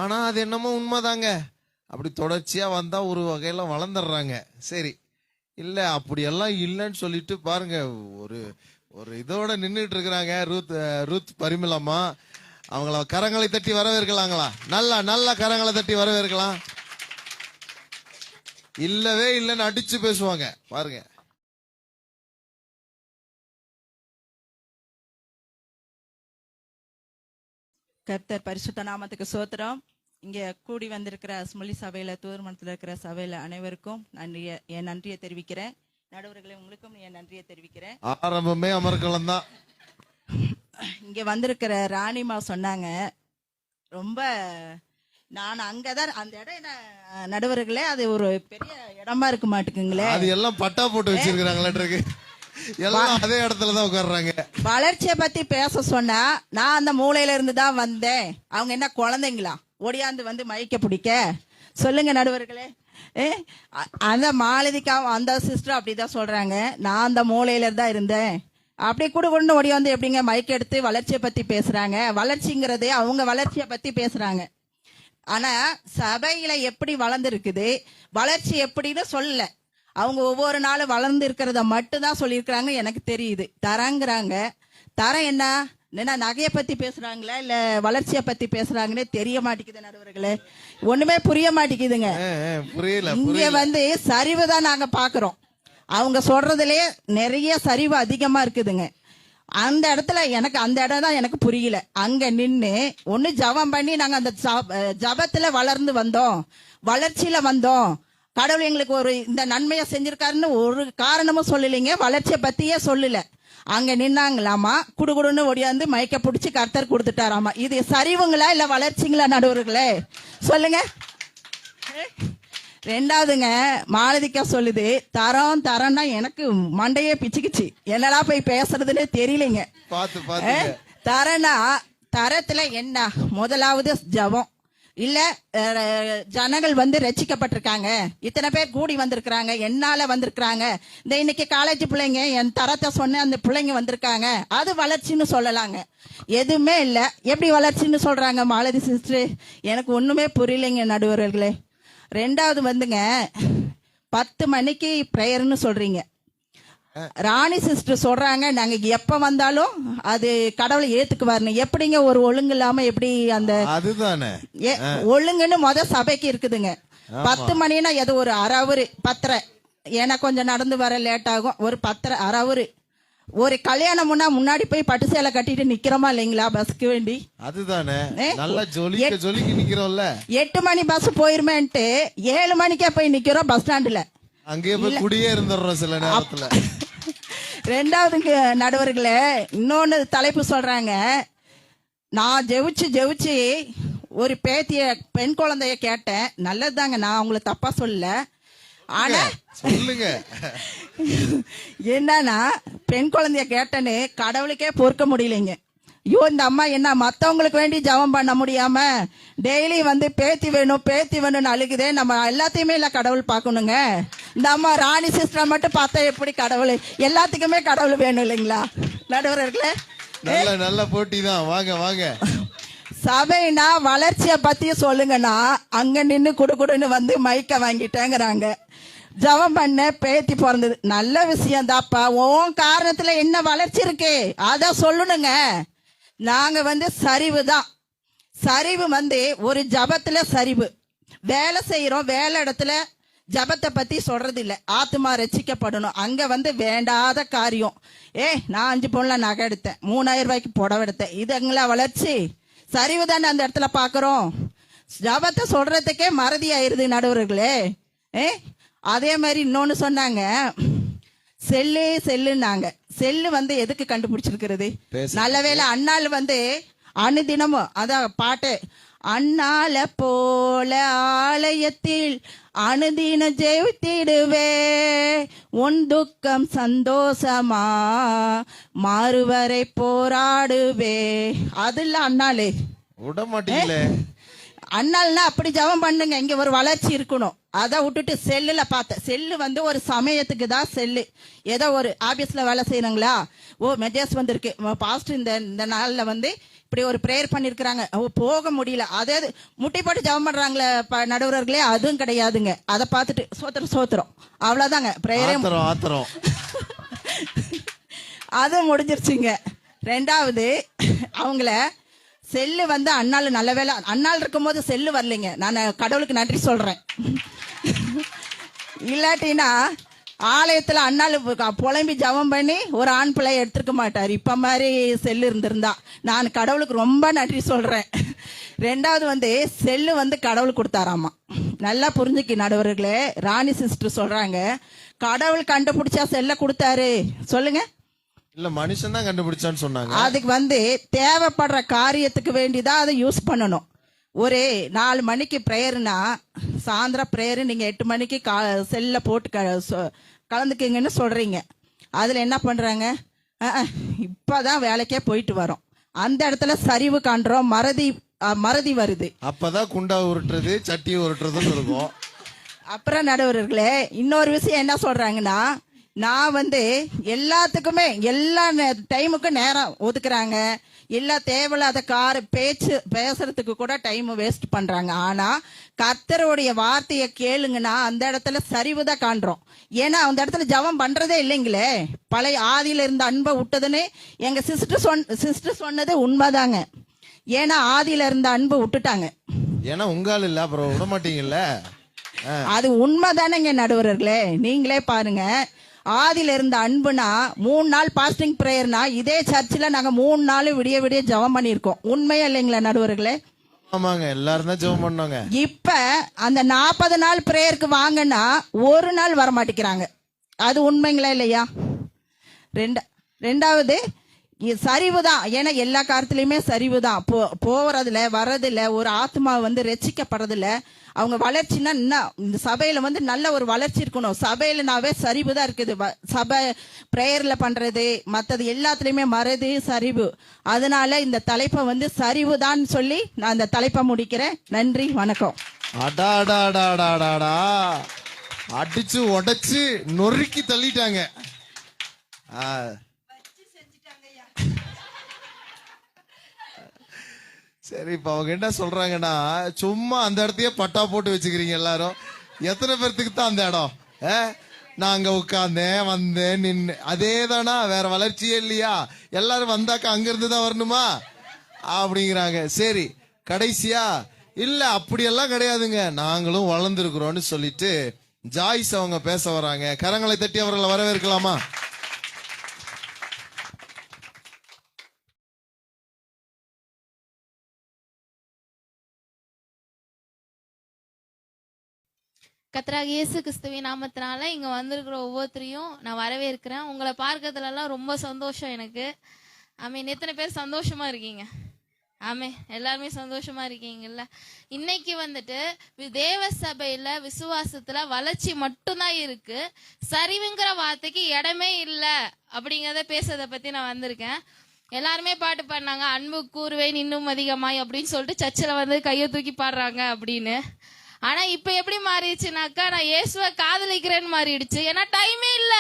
ஆனா அது என்னமோ உண்மைதாங்க. அப்படி தொடர்ச்சியா வந்தா ஒரு வகையில வளர்ந்துடுறாங்க. சரி, இல்ல அப்படியெல்லாம் இல்லைன்னு சொல்லிட்டு பாருங்க, ஒரு ஒரு இதோட நின்றுட்டு இருக்கிறாங்க ரூத் பரிமளம்மா. அவங்கள கரங்களை தட்டி வரவேற்கலாங்களா? நல்லா நல்லா கரங்களை தட்டி வரவேற்கலாம். இல்லவே இல்லைன்னு அடிச்சு பேசுவாங்க பாருங்க. கர்த்தர் பரிசுத்த நாமத்துக்கு சோத்திரம். இங்க கூடி வந்திருக்கிற ஸ்மொழி சபையில, தூர்மணத்துல இருக்கிற சபையில அனைவருக்கும் என் நன்றியை தெரிவிக்கிறேன். நடுவர்களே, உங்களுக்கும் என் நன்றியை தெரிவிக்கிறேன். ஆரம்பமே அமர்கலம் தான். இங்க வந்திருக்கிற ராணிமா சொன்னாங்க, ரொம்ப நான் அங்கதான் அந்த இடம் என்ன நடுவர்களே, அது ஒரு பெரிய இடமா இருக்க மாட்டேங்குங்களே. அது எல்லாம் பட்டா போட்டு வச்சிருக்காங்களே, எல்லாம் அதே இடத்துலதான் உட்கார்றாங்க. வளர்ச்சியை பத்தி பேச சொன்னா, நான் அந்த மூலையில இருந்து தான் வந்தேன். அவங்க என்ன குழந்தைங்களா ஓடியாந்து வந்து மயக்க பிடிக்க? சொல்லுங்க நடுவர்களே. அந்த மாலதிக்கா அந்த சிஸ்டர் அப்படிதான் சொல்றாங்க, நான் அந்த மூலையில தான் இருந்தேன். அப்படி கூட கொண்டு ஓடி வந்து எப்படிங்க மைக் எடுத்து வளர்ச்சியை பத்தி பேசுறாங்க? வளர்ச்சிங்கிறதே அவங்க வளர்ச்சியை பத்தி பேசுறாங்க. ஆனா சபையில எப்படி வளர்ந்துருக்குது, வளர்ச்சி எப்படின்னு சொல்லல. அவங்க ஒவ்வொரு நாளும் வளர்ந்து இருக்கிறத மட்டும்தான் சொல்லியிருக்கிறாங்க. எனக்கு தெரியுது தரங்கிறாங்க. தரம் என்ன நகையை பத்தி பேசுறாங்களா இல்ல வளர்ச்சியை பத்தி பேசுறாங்கன்னே தெரிய மாட்டேங்குது நடுவர்களே. ஒண்ணுமே புரிய மாட்டேங்குதுங்க. இங்க வந்து சரிவு தான் நாங்க பாக்குறோம். அவங்க சொல்றதுலயே நிறைய சரிவு அதிகமா இருக்குதுங்க. அந்த இடத்துல எனக்கு அந்த இடம் தான் எனக்கு புரியல. அங்க நின்று ஒண்ணு ஜபம் பண்ணி நாங்க அந்த ஜபத்துல வளர்ந்து வந்தோம், வளர்ச்சியில வந்தோம். கடவுள் எங்களுக்கு ஒரு இந்த நன்மையை செஞ்சிருக்காருன்னு ஒரு காரணமும் சொல்லலைங்க, வளர்ச்சியை பத்தியே சொல்லல. அங்க நின்னாங்களாமா, குடுகுடுன்னு ஓடியாந்து மயக்க பிடிச்சி கர்த்தர் கொடுத்துட்டாராமா. இது சரிவுங்களா இல்ல வளர்ச்சிங்களா நடுவர்களே? சொல்லுங்க. ரெண்டாவதுங்க, மாலதிக்கா சொல்லுது தரம் தரம்னா எனக்கு மண்டையே பிச்சுக்குச்சு. என்னடா போய் பேசுறதுன்னு தெரியலைங்க. தரனா தரத்துல என்ன? முதலாவது ஜபம். இல்ல ஜனங்கள் வந்து ரட்சிக்கப்பட்டிருக்காங்க, இத்தனை பேர் கூடி வந்திருக்கிறாங்க, என்னால வந்திருக்கிறாங்க. இந்த இன்னைக்கு காலேஜ் பிள்ளைங்க என் தரத்தை சொன்ன அந்த பிள்ளைங்க வந்திருக்காங்க, அது வளர்ச்சின்னு சொல்லலாங்க. எதுவுமே இல்ல. எப்படி வளர்ச்சின்னு சொல்றாங்க மாலதி சிஸ்டர்? எனக்கு ஒண்ணுமே புரியலைங்க நடுவர்களே. ரெண்டாவது வந்துங்க, 10 மணிக்கு பிரேயர்னு சொல்றீங்க. ராணி சிஸ்டர் சொல்றாங்க நாங்க எப்ப வந்தாலும் அது கடவுளை ஏத்துக்குவாருன்னு. எப்படிங்க ஒரு ஒழுங்கு இல்லாம எப்படி அந்த அதுதானே ஒழுங்குன்னு சபைக்கு இருக்குதுங்க. 10 மணினா எது ஒரு அரை அவரு 10:30, ஏன்னா கொஞ்சம் நடந்து வர லேட் ஆகும். ஒரு 10:30 அரை அவரு. ஒரு கல்யாணம்னா முன்னாடி போய் பட்டு சேலை கட்டிட்டு நிக்கிறோமா இல்லைங்களா பஸ்க்கு வேண்டி? அதுதானே நல்லா ஜொலிக்க ஜொலிக்க நிக்கிறோம்ல. 8 மணி பஸ் போயிருமேன்ட்டு 7 மணிக்கே போய் நிக்கிறோம் பஸ் ஸ்டாண்டுல. அங்கேயே போய் குடியே இருந்துடுறோம் சில நேரத்துல. ரெண்டாவது நடுவர்களே, இன்னொன்னு தலைப்பு சொல்றாங்க. நான் ஜெபிச்சு ஒரு பேத்திய பெண் குழந்தைய கேட்டேன். நல்லதுதாங்க, நான் அவங்கள தப்பா சொல்லல. ஆனா சொல்லுங்க, என்னன்னா பெண் குழந்தைய கேட்டேன்னு கடவுளுக்கே பொறுக்க முடியலைங்க. ஐயோ, இந்த அம்மா என்ன மத்தவங்களுக்கு வேண்டி ஜபம் பண்ண முடியாம டெய்லி வந்து பேத்தி வேணும்னு அழுகுதே. நம்ம எல்லாத்தையுமே இல்ல கடவுள் பார்க்கணுங்க. இந்த அம்மா ராணி சிஸ்டர் மட்டும் பார்த்தா எப்படி கடவுள்? எல்லாத்துக்குமே கடவுள் வேணும் இல்லைங்களா நடுவர்களே? நல்ல போட்டி தான். வாங்க வாங்க. சபைனா வளர்ச்சியை பத்தி சொல்லுங்கன்னா அங்க நின்னு குடுன்னு வந்து மைக்க வாங்கிட்டேங்கிறாங்க. ஜபம் பண்ண பேத்தி பிறந்தது நல்ல விஷயம் தாப்பா. உன் காரணத்துல என்ன வளர்ச்சி இருக்கு அத சொல்லணுங்க. நாங்க வந்து சரிவு தான். சரிவு வந்து ஒரு ஜபத்துல சரிவு. வேலை செய்யறோம், வேலை இடத்துல ஜபத்தை பத்தி சொல்றது இல்ல. ஆத்மா ரட்சிக்கப்படணும். அங்க வந்து வேண்டாத காரியம். நான் 5 பவுன்ல நகை எடுத்தேன், 3000 ரூபாய்க்கு புடவை எடுத்தேன். இதுங்களா வளர்ச்சி? சரிவு தானே அந்த இடத்துல பாக்குறோம். ஜபத்தை சொல்றதுக்கே மறதி ஆயிருது நடுவர்களே. அதே மாதிரி இன்னொன்னு சொன்னாங்க, செல்லுன்னாங்க. செல்லு வந்து எதுக்கு கண்டுபிடிச்சிருக்கிறது? நல்லவேளை அண்ணாள் வந்து அனுதினமும் அதான் பாட்டு, அண்ணால போல ஆலயத்தில் அனுதின ஜெயித்திடுவே, உன் துக்கம் சந்தோஷமா மாறுவரை போராடுவே. அதுல அண்ணாளே விட மாட்டீங்களே. அண்ணாள்னா அப்படி ஜெபம் பண்ணுங்க, இங்க ஒரு வளர்ச்சி இருக்கணும். அதை விட்டுட்டு செல்லுல பார்த்த செல்லு வந்து ஒரு சமயத்துக்கு தான் செல்லு. ஏதோ ஒரு ஆபீஸ்ல வேலை செய்யணுங்களா, மெசேஜ் வந்திருக்கு, பாஸ்ட் இந்த நாள்ல வந்து இப்படி ஒரு பிரேயர் பண்ணிருக்கிறாங்க, போக முடியல, அதே முட்டி போட்டு ஜெபம் பண்றாங்களே நடுவர்களே, அதுவும் கிடையாதுங்க. அதை பார்த்துட்டு சோத்திரம் அவ்வளவுதாங்க பிரேயரே. அது முடிஞ்சிருச்சுங்க. ரெண்டாவது, அவங்கள செல்லு வந்து அண்ணாள் நல்ல வேலை அண்ணாள் இருக்கும் போது செல்லு வரலைங்க. நான் கடவுளுக்கு நன்றி சொல்றேன். இல்லாட்டினா ஆலயத்துல அண்ணாள் புலம்பி ஜபம் பண்ணி ஒரு ஆண் பிள்ளைய எடுத்துருக்க மாட்டார். இப்ப மாதிரி செல்லு இருந்திருந்தா நான் கடவுளுக்கு ரொம்ப நன்றி சொல்றேன். ரெண்டாவது வந்து செல்லு வந்து கடவுள் கொடுத்தாராமா. நல்லா புரிஞ்சுக்கி நடுவர்களே. ராணி சிஸ்டர் சொல்றாங்க, கடவுள் கண்டுபிடிச்சா செல்ல கொடுத்தாரு. சொல்லுங்க. இல்ல, மனுஷன் தான் கண்டுபிடிச்சான்னு சொன்னாங்க. அதுக்கு வந்து தேவைப்படுற காரியத்துக்கு வேண்டிதான் அதை யூஸ் பண்ணணும். ஒரு 4 மணிக்கு பிரேயர்னா சாயந்தரம் பிரேயர் நீங்க 8 மணிக்கு செல்ல போட்டு கலந்துக்குங்கன்னு சொல்றீங்க. அதுல என்ன பண்றாங்க, இப்பதான் வேலைக்கே போயிட்டு வரோம், அந்த இடத்துல சரிவு காண்றோம், மறதி வருது. அப்பதான் குண்டா உருட்டுறது சட்டியை உருட்டுறதுன்னு இருக்கும். அப்புறம் நடுவர்களே இன்னொரு விஷயம் என்ன சொல்றாங்கன்னா, நான் வந்து எல்லாத்துக்குமே எல்லா டைமுக்கும் நேரம் ஒதுக்குறாங்க, எல்லா தேவையில்லாத பேசுறதுக்கு கூட டைம் வேஸ்ட் பண்றாங்க. ஆனா கர்த்தருடைய வார்த்தையை கேளுங்கன்னா அந்த இடத்துல சரிவுதான் காண்றோம். ஏன்னா அந்த இடத்துல ஜபம் பண்றதே இல்லைங்களே. பழைய ஆதியில இருந்த அன்பை விட்டதுன்னு எங்க சிஸ்டர் சொன்னது உண்மைதாங்க. ஏன்னா ஆதியில இருந்த அன்பை விட்டுட்டாங்க. ஏன்னா உங்கால இல்ல, அப்புறம் விட மாட்டீங்கல்ல. அது உண்மைதானேங்க நடுவர்களே. நீங்களே பாருங்க, ஆதியில இருந்த அன்புனா 3 நாள் பாஸ்டிங் பிரேயர்னா இதே சர்ச்சில் நாங்க 3 நாள் விடிய விடிய ஜெபம் பண்ணியிருக்கோம். உண்மையா இல்லைங்களா நடுவர்களே? ஆமாங்க, எல்லாரும் தான் ஜெபம் பண்ணாங்க. இப்ப அந்த 40 நாள் பிரேயருக்கு வாங்கன்னா ஒரு நாள் வர மாட்டேங்கிறாங்க. அது உண்மைங்களா இல்லையா? ரெண்டாவது சரிவுதான். ஏன்னா எல்லா காலத்திலயுமே சரிவுதான். போறதுல வர்றதுல ஒரு ஆத்மா வந்து ரட்சிக்கப்படுறதுல அவங்க வளர்ச்சின்னா இந்த சபையில வந்து நல்ல ஒரு வளர்ச்சி இருக்கணும். சபையிலனாவே சரிவுதான் இருக்குது. சபை பிரேயர்ல பண்றது மற்றது எல்லாத்துலயுமே மறதி சரிவு. அதனால இந்த தலைப்பை வந்து சரிவுதான் சொல்லி நான் இந்த தலைப்பை முடிக்கிறேன். நன்றி, வணக்கம். அடிச்சு உடைச்சு நொறுக்கி தள்ளிட்டாங்க. சரி, இப்ப அவங்க என்ன சொல்றாங்கன்னா, சும்மா அந்த இடத்தையே பட்டா போட்டு வச்சுக்கிறீங்க எல்லாரும். எத்தனை பேர்த்துக்கு தான் அந்த இடம்? நான் அங்க உட்கார்ந்தேன், வந்தேன், நின்று, அதே தானா? வேற வளர்ச்சியே இல்லையா? எல்லாரும் வந்தாக்கா அங்க இருந்து தான் வரணுமா அப்படிங்கிறாங்க. சரி, கடைசியா இல்ல அப்படியெல்லாம் கிடையாதுங்க, நாங்களும் வளர்ந்துருக்கிறோம்னு சொல்லிட்டு ஜாய்ஸ் அவங்க பேச வராங்க. கரங்களை தட்டி அவர்களை வரவேற்கலாமா? கர்த்தராகிய இயேசு கிறிஸ்துவின் நாமத்தினால இங்க வந்திருக்கிற ஒவ்வொருத்தரையும் நான் வரவேற்கிறேன். உங்களை பார்க்கறதுல எல்லாம் ரொம்ப சந்தோஷம் எனக்கு. ஆமீன். எத்தனை பேர் சந்தோஷமா இருக்கீங்க? ஆமே, எல்லாருமே சந்தோஷமா இருக்கீங்கல்ல? இன்னைக்கு வந்துட்டு தேவ சபையில விசுவாசத்துல வளர்ச்சி மட்டும்தான் இருக்கு, சரிவுங்கிற வார்த்தைக்கு இடமே இல்லை அப்படிங்கிறத பேசுறத பத்தி நான் வந்திருக்கேன். எல்லாருமே பாட்டு பாடினாங்க, அன்பு கூறுவேன் இன்னும் அதிகமாய் அப்படின்னு சொல்லிட்டு சர்ச்சில் வந்து கையை தூக்கி பாடுறாங்க அப்படின்னு. ஆனா இப்ப எப்படி மாறிடுச்சுனாக்கா, நான் இயேசுவை காதலிக்கிறேன்னு மாறிடுச்சு. ஏன்னா டைமே இல்ல,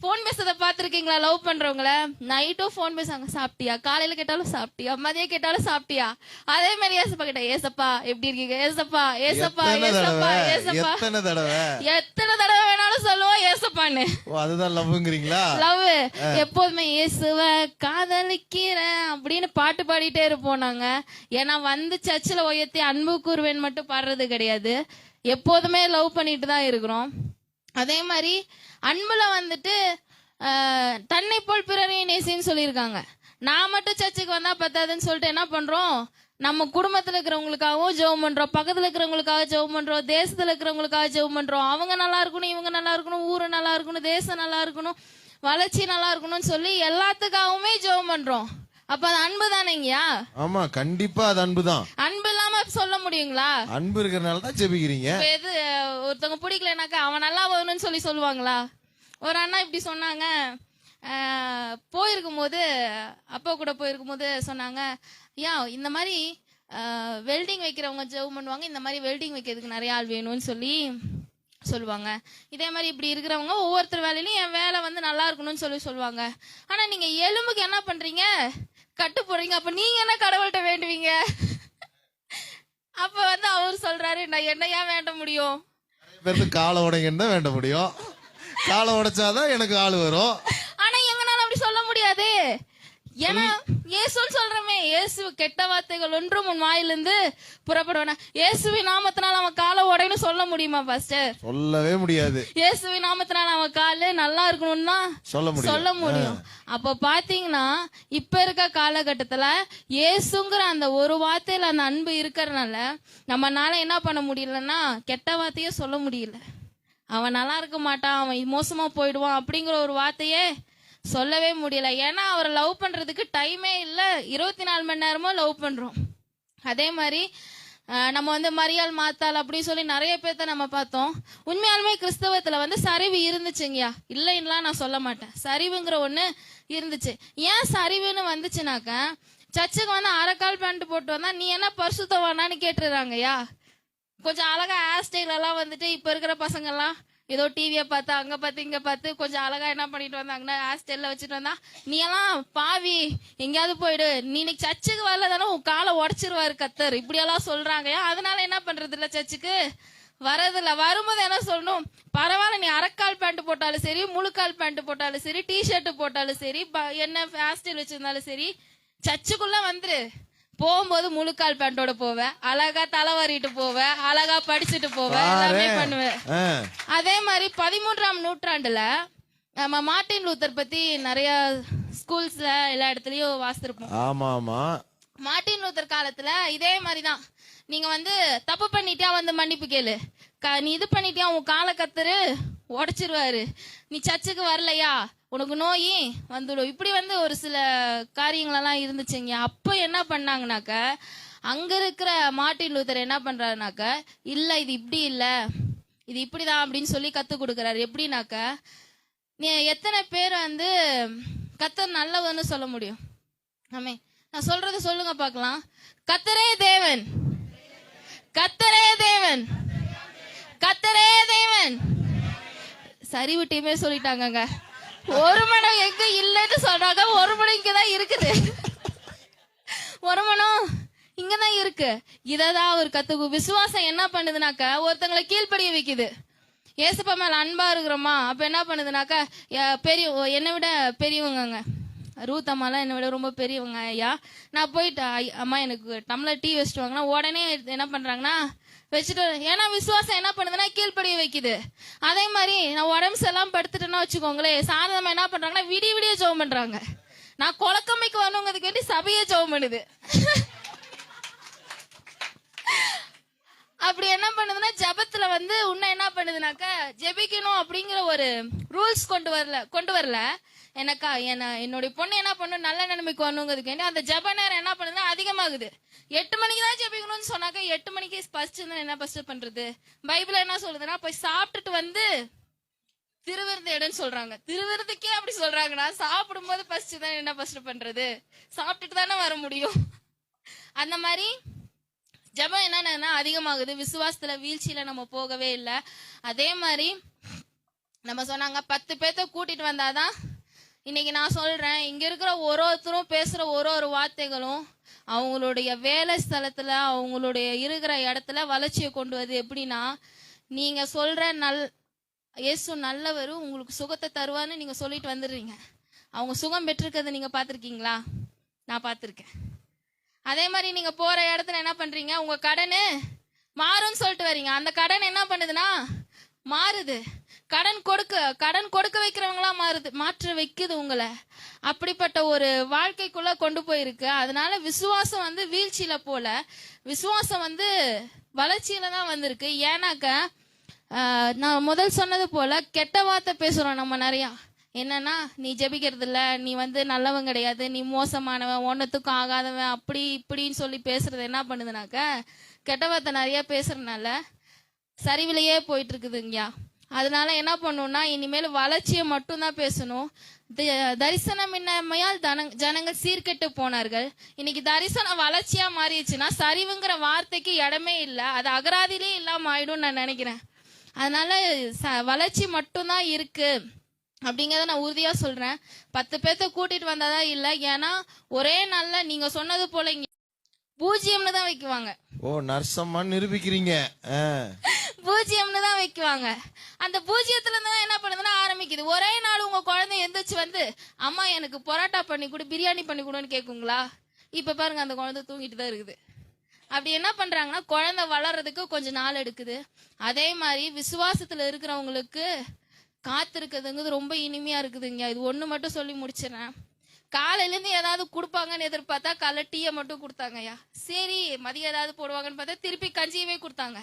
போன் பேசுறத பாத்திருக்கீங்களா? லவ் பண்றவங்கள நைட்டும் போன் பேசுவாங்க. சாப்பிட்டியா? காலையில கேட்டாலும் சாப்பிட்டியா? மதியம் கேட்டாலும் சாப்பிட்டியா? அதே மாதிரி ஏசப்பா கிட்ட, ஏசப்பா எப்படி இருக்கீங்க? ஏசப்பா ஏசப்பா ஏசப்பா ஏசப்பா. எத்தனை தடவை வேணாலும் சொல்லுவோம் ஏசப்பான்னு. அதுதான் லவ்ங்கிறீங்களா? லவ். எப்போதுமே இயேசுவ காதலிக்கிறேன் அப்படின்னு பாட்டு பாடிட்டே இருப்போம் நாங்க. ஏன்னா வந்து சர்ச்சில் உயர்த்தி அன்பு கூறுவேன் மட்டும் பாடுறது கிடையாது, எப்போதுமே லவ் பண்ணிட்டு தான் இருக்கிறோம். அதே மாதிரி அன்புல வந்துட்டு தன்னை போல் பிறரையும் நேசின்னு சொல்லியிருக்காங்க. நான் மட்டும் சர்ச்சுக்கு வந்தா பத்தாதுன்னு சொல்லிட்டு என்ன பண்றோம், நம்ம குடும்பத்துல இருக்கிறவங்களுக்காகவும் ஜெபம் பண்றோம், பக்கத்துல இருக்கிறவங்களுக்காக ஜெபம் பண்றோம், தேசத்துல இருக்கிறவங்களுக்காக ஜெபம் பண்றோம். அவங்க நல்லா இருக்கணும், இவங்க நல்லா இருக்கணும், ஊரு நல்லா இருக்கணும், தேசம் நல்லா இருக்கணும், வளர்ச்சி நல்லா இருக்கணும்னு சொல்லி எல்லாத்துக்காகவுமே ஜெபம் பண்றோம். அப்ப அது அன்பு தானேங்கயா? ஆமா, கண்டிப்பா அது அன்புதான். அன்பு இல்லாம சொல்ல முடியுங்களா? அன்பு இருக்கிறனால தான் ஜெபிக்கிறீங்க. எது ஒருத்தவங்க பிடிக்கலனாக்கா அவன் நல்லா வரணும்னு சொல்லி சொல்லுவாங்களா? ஒரு அண்ணா இப்படி சொன்னாங்க. போயிருக்கும் போது, அப்பா கூட போயிருக்கும் போது சொன்னாங்க, ஏன் இந்த மாதிரி வெல்டிங் வைக்கிறவங்க ஜெபம் பண்ணுவாங்க, இந்த மாதிரி வெல்டிங் வைக்கிறதுக்கு நிறைய ஆள் வேணும்னு சொல்லி சொல்லுவாங்க. இதே மாதிரி இப்படி இருக்கிறவங்க ஒவ்வொருத்தர் வேலையிலும் என் வேலை வந்து நல்லா இருக்கணும்னு சொல்லி சொல்லுவாங்க. ஆனா நீங்க எலும்புக்கு என்ன பண்றீங்க, கட்டு போடுறீங்க. அப்ப நீங்க என்ன கடவுள்கிட்ட வேண்டுவீங்க? அப்ப வந்து அவர் சொல்றாரு, நான் என்ன ஏன் வேண்ட முடியும்? காலை உடைங்கன்னு தான் வேண்ட முடியும். காலை உடைச்சாதான் எனக்கு ஆள் வரும். ஆனா எங்கனால அப்படி சொல்ல முடியாது. ஏன்னா இயேசுன்னு சொல்றமே, இயேசு கெட்ட வார்த்தைகள் ஒன்றும் உன் வாயிலிருந்து புறப்படுவான. இயேசுவின் நாமத்தினால அவன் காலை உடைன்னு சொல்ல முடியுமா பாஸ்டர்? சொல்லவே முடியாது. இயேசுவின் நாமத்தினால அவன் காலு நல்லா இருக்கணும்னு தான் சொல்ல முடியும். அப்ப பாத்தீங்கன்னா இப்ப இருக்க காலகட்டத்துல இயேசுங்கிற அந்த ஒரு வார்த்தையில அந்த அன்பு இருக்கறனால நம்மனால என்ன பண்ண முடியலன்னா கெட்ட வார்த்தையே சொல்ல முடியல. அவன் நல்லா இருக்க மாட்டான், அவன் மோசமா போயிடுவான் அப்படிங்கிற ஒரு வார்த்தையே சொல்லவே முடியல. ஏன்னா அவரை லவ் பண்றதுக்கு டைமே இல்லை, 24 மணி நேரமும் லவ் பண்றோம். அதே மாதிரி நம்ம வந்து மரியாள் மாத்தாள் அப்படின்னு சொல்லி நிறைய பேர்த்த நம்ம பார்த்தோம். உண்மையாலுமே கிறிஸ்தவத்துல வந்து சரிவு இருந்துச்சுங்கயா, இல்லைன்னா நான் சொல்ல மாட்டேன். சரிவுங்கிற ஒண்ணு இருந்துச்சு. ஏன் சரிவுன்னு வந்துச்சுனாக்க, சர்ச்சுக்கு வந்து அரைக்கால் பேண்ட் போட்டு வந்தா நீ என்ன பரிசுத்தவானான்னு கேட்டுறாங்கய்யா. கொஞ்சம் அழகா ஹேர் ஸ்டைல் எல்லாம் வந்துட்டு இப்ப இருக்கிற பசங்க எல்லாம் ஏதோ டிவியை பார்த்து அங்க பார்த்து இங்க பார்த்து கொஞ்சம் அழகா என்ன பண்ணிட்டு வந்தாங்கன்னா ஹேர் ஸ்டைல்ல வச்சுட்டு வந்தா, நீ எல்லாம் பாவி எங்கேயாவது போயிடு, நீ இன்னைக்கு சர்ச்சுக்கு வரலதானே உன் காலை உடச்சிருவாரு கத்தர், இப்படி எல்லாம் சொல்றாங்க. அதனால என்ன பண்றது இல்ல, சர்ச்சுக்கு வரதில்ல. வரும்போது என்ன சொல்லணும், பரவாயில்ல நீ அரைக்கால் பேண்ட் போட்டாலும் சரி, முழுக்கால் பேண்ட் போட்டாலும் சரி, டிஷர்ட் போட்டாலும் சரி, என்ன ஹேர் ஸ்டைல் வச்சிருந்தாலும் சரி, சர்ச்சுக்குள்ள வந்துரு. போகும்போது முழுக்கால் பேண்டோட போவேன், அழகா தலைவரிட்டு போவேன், அழகா படிச்சுட்டு போவேன், எல்லாமே பண்ணுவேன். அதே மாதிரி 13ஆம் நூற்றாண்டுல நம்ம மார்ட்டின் லூத்தர் பத்தி நிறைய ஸ்கூல்ஸ்ல எல்லா இடத்துலயும் வாசித்திருப்போம். ஆமா ஆமா. மார்ட்டின் லூத்தர் காலத்துல இதே மாதிரிதான், நீங்க வந்து தப்பு பண்ணிட்டியா வந்து மன்னிப்பு கேளு, நீ இது பண்ணிட்டியா உன் காலை கத்தரு உடைச்சிருவாரு, நீ சர்ச்சுக்கு வரலையா உனக்கு நோய் வந்துடும், இப்படி வந்து ஒரு சில காரியங்களெல்லாம் இருந்துச்சுங்க. அப்போ என்ன பண்ணாங்கனாக்க, அங்க இருக்கிற மார்ட்டின் லூத்தர் என்ன பண்றாருனாக்க, இல்ல இது இப்படி இல்ல இது இப்படிதான் அப்படின்னு சொல்லி கத்து கொடுக்கறாரு. எப்படின்னாக்க, நீ எத்தனை பேர் வந்து கத்தர் நல்லவன்னு சொல்ல முடியும்? ஆமே, நான் சொல்றத சொல்லுங்க பாக்கலாம். கத்தரே தேவன், கத்தரே தேவன், கத்தரே தேவன். சரி விட்டியுமே சொல்லிட்டாங்க. ஒரு மனம் எங்க இல்லைன்னு சொல்றாங்க, ஒரு மனம் இங்கதான் இருக்குது, ஒரு மனம் இங்கதான் இருக்கு. இததான் ஒரு கத்துக்கு விசுவாசம் என்ன பண்ணுதுனாக்க, ஒருத்தங்களை கீழ்ப்படிய வைக்குது. ஏசப்பா மேல அன்பா இருக்கிறோமா, அப்ப என்ன பண்ணுதுனாக்கா, பெரிய என்னை விட பெரியவங்க ரூத் அம்மாலாம் என்னை விட ரொம்ப பெரியவங்க. ஐயா நான் போயிட்டு அம்மா எனக்கு டம்ளர் டீ வச்சுட்டு வாங்கன்னா உடனே என்ன பண்றாங்கன்னா வச்சுட்டு, ஏன்னா விசுவாசம் என்ன பண்ணுதுன்னா கீழ்ப்படிய வைக்குது. அதே மாதிரி நான் உடம்பு செல்லாம் படுத்துட்டேன்னா வச்சுக்கோங்களேன், சாரதமா என்ன பண்றாங்கன்னா விடிய விடிய ஜெபம் பண்றாங்க. நான் குளக்கம்மைக்கு வரணுங்கிறதுக்கு வேண்டி சபையே ஜெபம் பண்ணுது. அப்படி என்ன பண்ணுதுன்னா ஜபத்துல வந்து உன்ன என்ன பண்ணுதுனாக்க, ஜெபிக்கணும் அப்படிங்கிற ஒரு ரூல்ஸ் கொண்டு வரல. எனக்கா என்னுடைய பொண்ணு என்ன பண்ணும் நல்ல நிலைமைக்கு வரணுங்கிறதுக்கு அந்த ஜப நேரம் என்ன பண்ணுதுன்னா அதிகமாகுது. 8 மணிக்கு தான் ஜெபிக்கணும்னு சொன்னாக்க 8 மணிக்கு ஃபர்ஸ்ட் என்ன ஃபர்ஸ்ட் பண்றது? பைபிள் என்ன சொல்லுதுன்னா, போய் சாப்பிட்டுட்டு வந்து திருவிருந்து எடுன்னு சொல்றாங்க. திருவிருந்துக்கே அப்படி சொல்றாங்கன்னா சாப்பிடும் போது ஃபர்ஸ்ட் தான் என்ன ஃபர்ஸ்ட் பண்றது? சாப்பிட்டுட்டு தானே வர முடியும். அந்த மாதிரி ஜபம் என்னன்னா அதிகமாகுது. விசுவாசத்துல வீழ்ச்சியில நம்ம போகவே இல்லை. அதே மாதிரி நம்ம சொன்னாங்க 10 பேர்த்த கூட்டிட்டு வந்தாதான். இன்னைக்கு நான் சொல்றேன், இங்க இருக்கிற ஒருத்தரும் பேசுற ஒரு வார்த்தைகளும் அவங்களுடைய வேலை ஸ்தலத்துல அவங்களுடைய இருக்கிற இடத்துல வளர்ச்சியை கொண்டு வருது. எப்படின்னா, நீங்க சொல்ற இயேசு நல்லவர், உங்களுக்கு சுகத்தை தருவான்னு நீங்க சொல்லிட்டு வந்துடுறீங்க. அவங்க சுகம் பெற்றிருக்கிறத நீங்க பார்த்துருக்கீங்களா? நான் பார்த்துருக்கேன். அதே மாதிரி நீங்க போற இடத்துல என்ன பண்றீங்க, உங்க கடனு மாறும்னு சொல்லிட்டு வரீங்க. அந்த கடன் என்ன பண்ணுதுன்னா மாறுது. கடன் கொடுக்க வைக்கிறவங்களா மாற்ற வைக்குது உங்களை. அப்படிப்பட்ட ஒரு வாழ்க்கைக்குள்ள கொண்டு போயிருக்கு. அதனால விசுவாசம் வந்து வீழ்ச்சியில போல, விசுவாசம் வந்து வளர்ச்சியில தான் வந்திருக்கு. ஏன்னாக்க நான் முதல் சொன்னது போல கெட்ட வார்த்தை பேசுறோம் நம்ம நிறையா. என்னன்னா, நீ ஜெபிக்கிறது இல்ல, நீ வந்து நல்லவன் கிடையாது, நீ மோசமானவன், ஒன்னத்துக்கும் ஆகாதவன், அப்படி இப்படின்னு சொல்லி பேசுறது என்ன பண்ணுதுனாக்க, கெட்ட வார்த்தை நிறைய பேசுறதுனால சரிவிலையே போயிட்டு இருக்குதுங்கய்யா. அதனால என்ன பண்ணணும்னா, இனிமேல் வளர்ச்சியை மட்டும்தான் பேசணும். தரிசனமின்மையால் ஜனங்கள் சீர்கெட்டு போனார்கள். இன்னைக்கு தரிசனம் வளர்ச்சியா மாறிடுச்சுன்னா சரிவுங்கிற வார்த்தைக்கு இடமே இல்லை, அது அகராதிலே இல்லாம ஆயிடும் நான் நினைக்கிறேன். அதனால வளர்ச்சி மட்டும்தான் இருக்கு அப்படிங்கிறத நான் உறுதியா சொல்றேன். 10 பேர்த்த கூட்டிட்டு வந்தாதான் இல்லை. ஏன்னா ஒரே நாள்ல நீங்க சொன்னது போல இங்க பூஜ்ஜியம்னு தான் வைக்குவாங்க. ஓ, நர்சம்மா நிரூபிக்கிறீங்க. பூஜ்ஜியம்னு தான் வைக்குவாங்க. அந்த பூஜ்ஜியத்துல இருந்து தான் என்ன பண்ணுதுன்னா ஆரம்பிக்குது. ஒரே நாள் உங்க குழந்தை எந்திரிச்சு வந்து, அம்மா எனக்கு பரோட்டா பண்ணி கொடு, பிரியாணி பண்ணி கொடுன்னு கேட்குங்களா? இப்ப பாருங்க, அந்த குழந்தை தூங்கிட்டு தான் இருக்குது. அப்படி என்ன பண்றாங்கன்னா, குழந்தை வளர்றதுக்கு கொஞ்சம் நாள் எடுக்குது. அதே மாதிரி விசுவாசத்துல இருக்கிறவங்களுக்கு காத்திருக்கிறதுங்கிறது ரொம்ப இனிமையா இருக்குதுங்க. இது ஒண்ணு மட்டும் சொல்லி முடிச்சிடறேன். காலையில இருந்து ஏதாவது கொடுப்பாங்கன்னு எதிர்பார்த்தா காலைல டீயை மட்டும் கொடுத்தாங்கய்யா. சரி, மதியம் ஏதாவது போடுவாங்கன்னு பார்த்தா திருப்பி கஞ்சியவே கொடுத்தாங்க.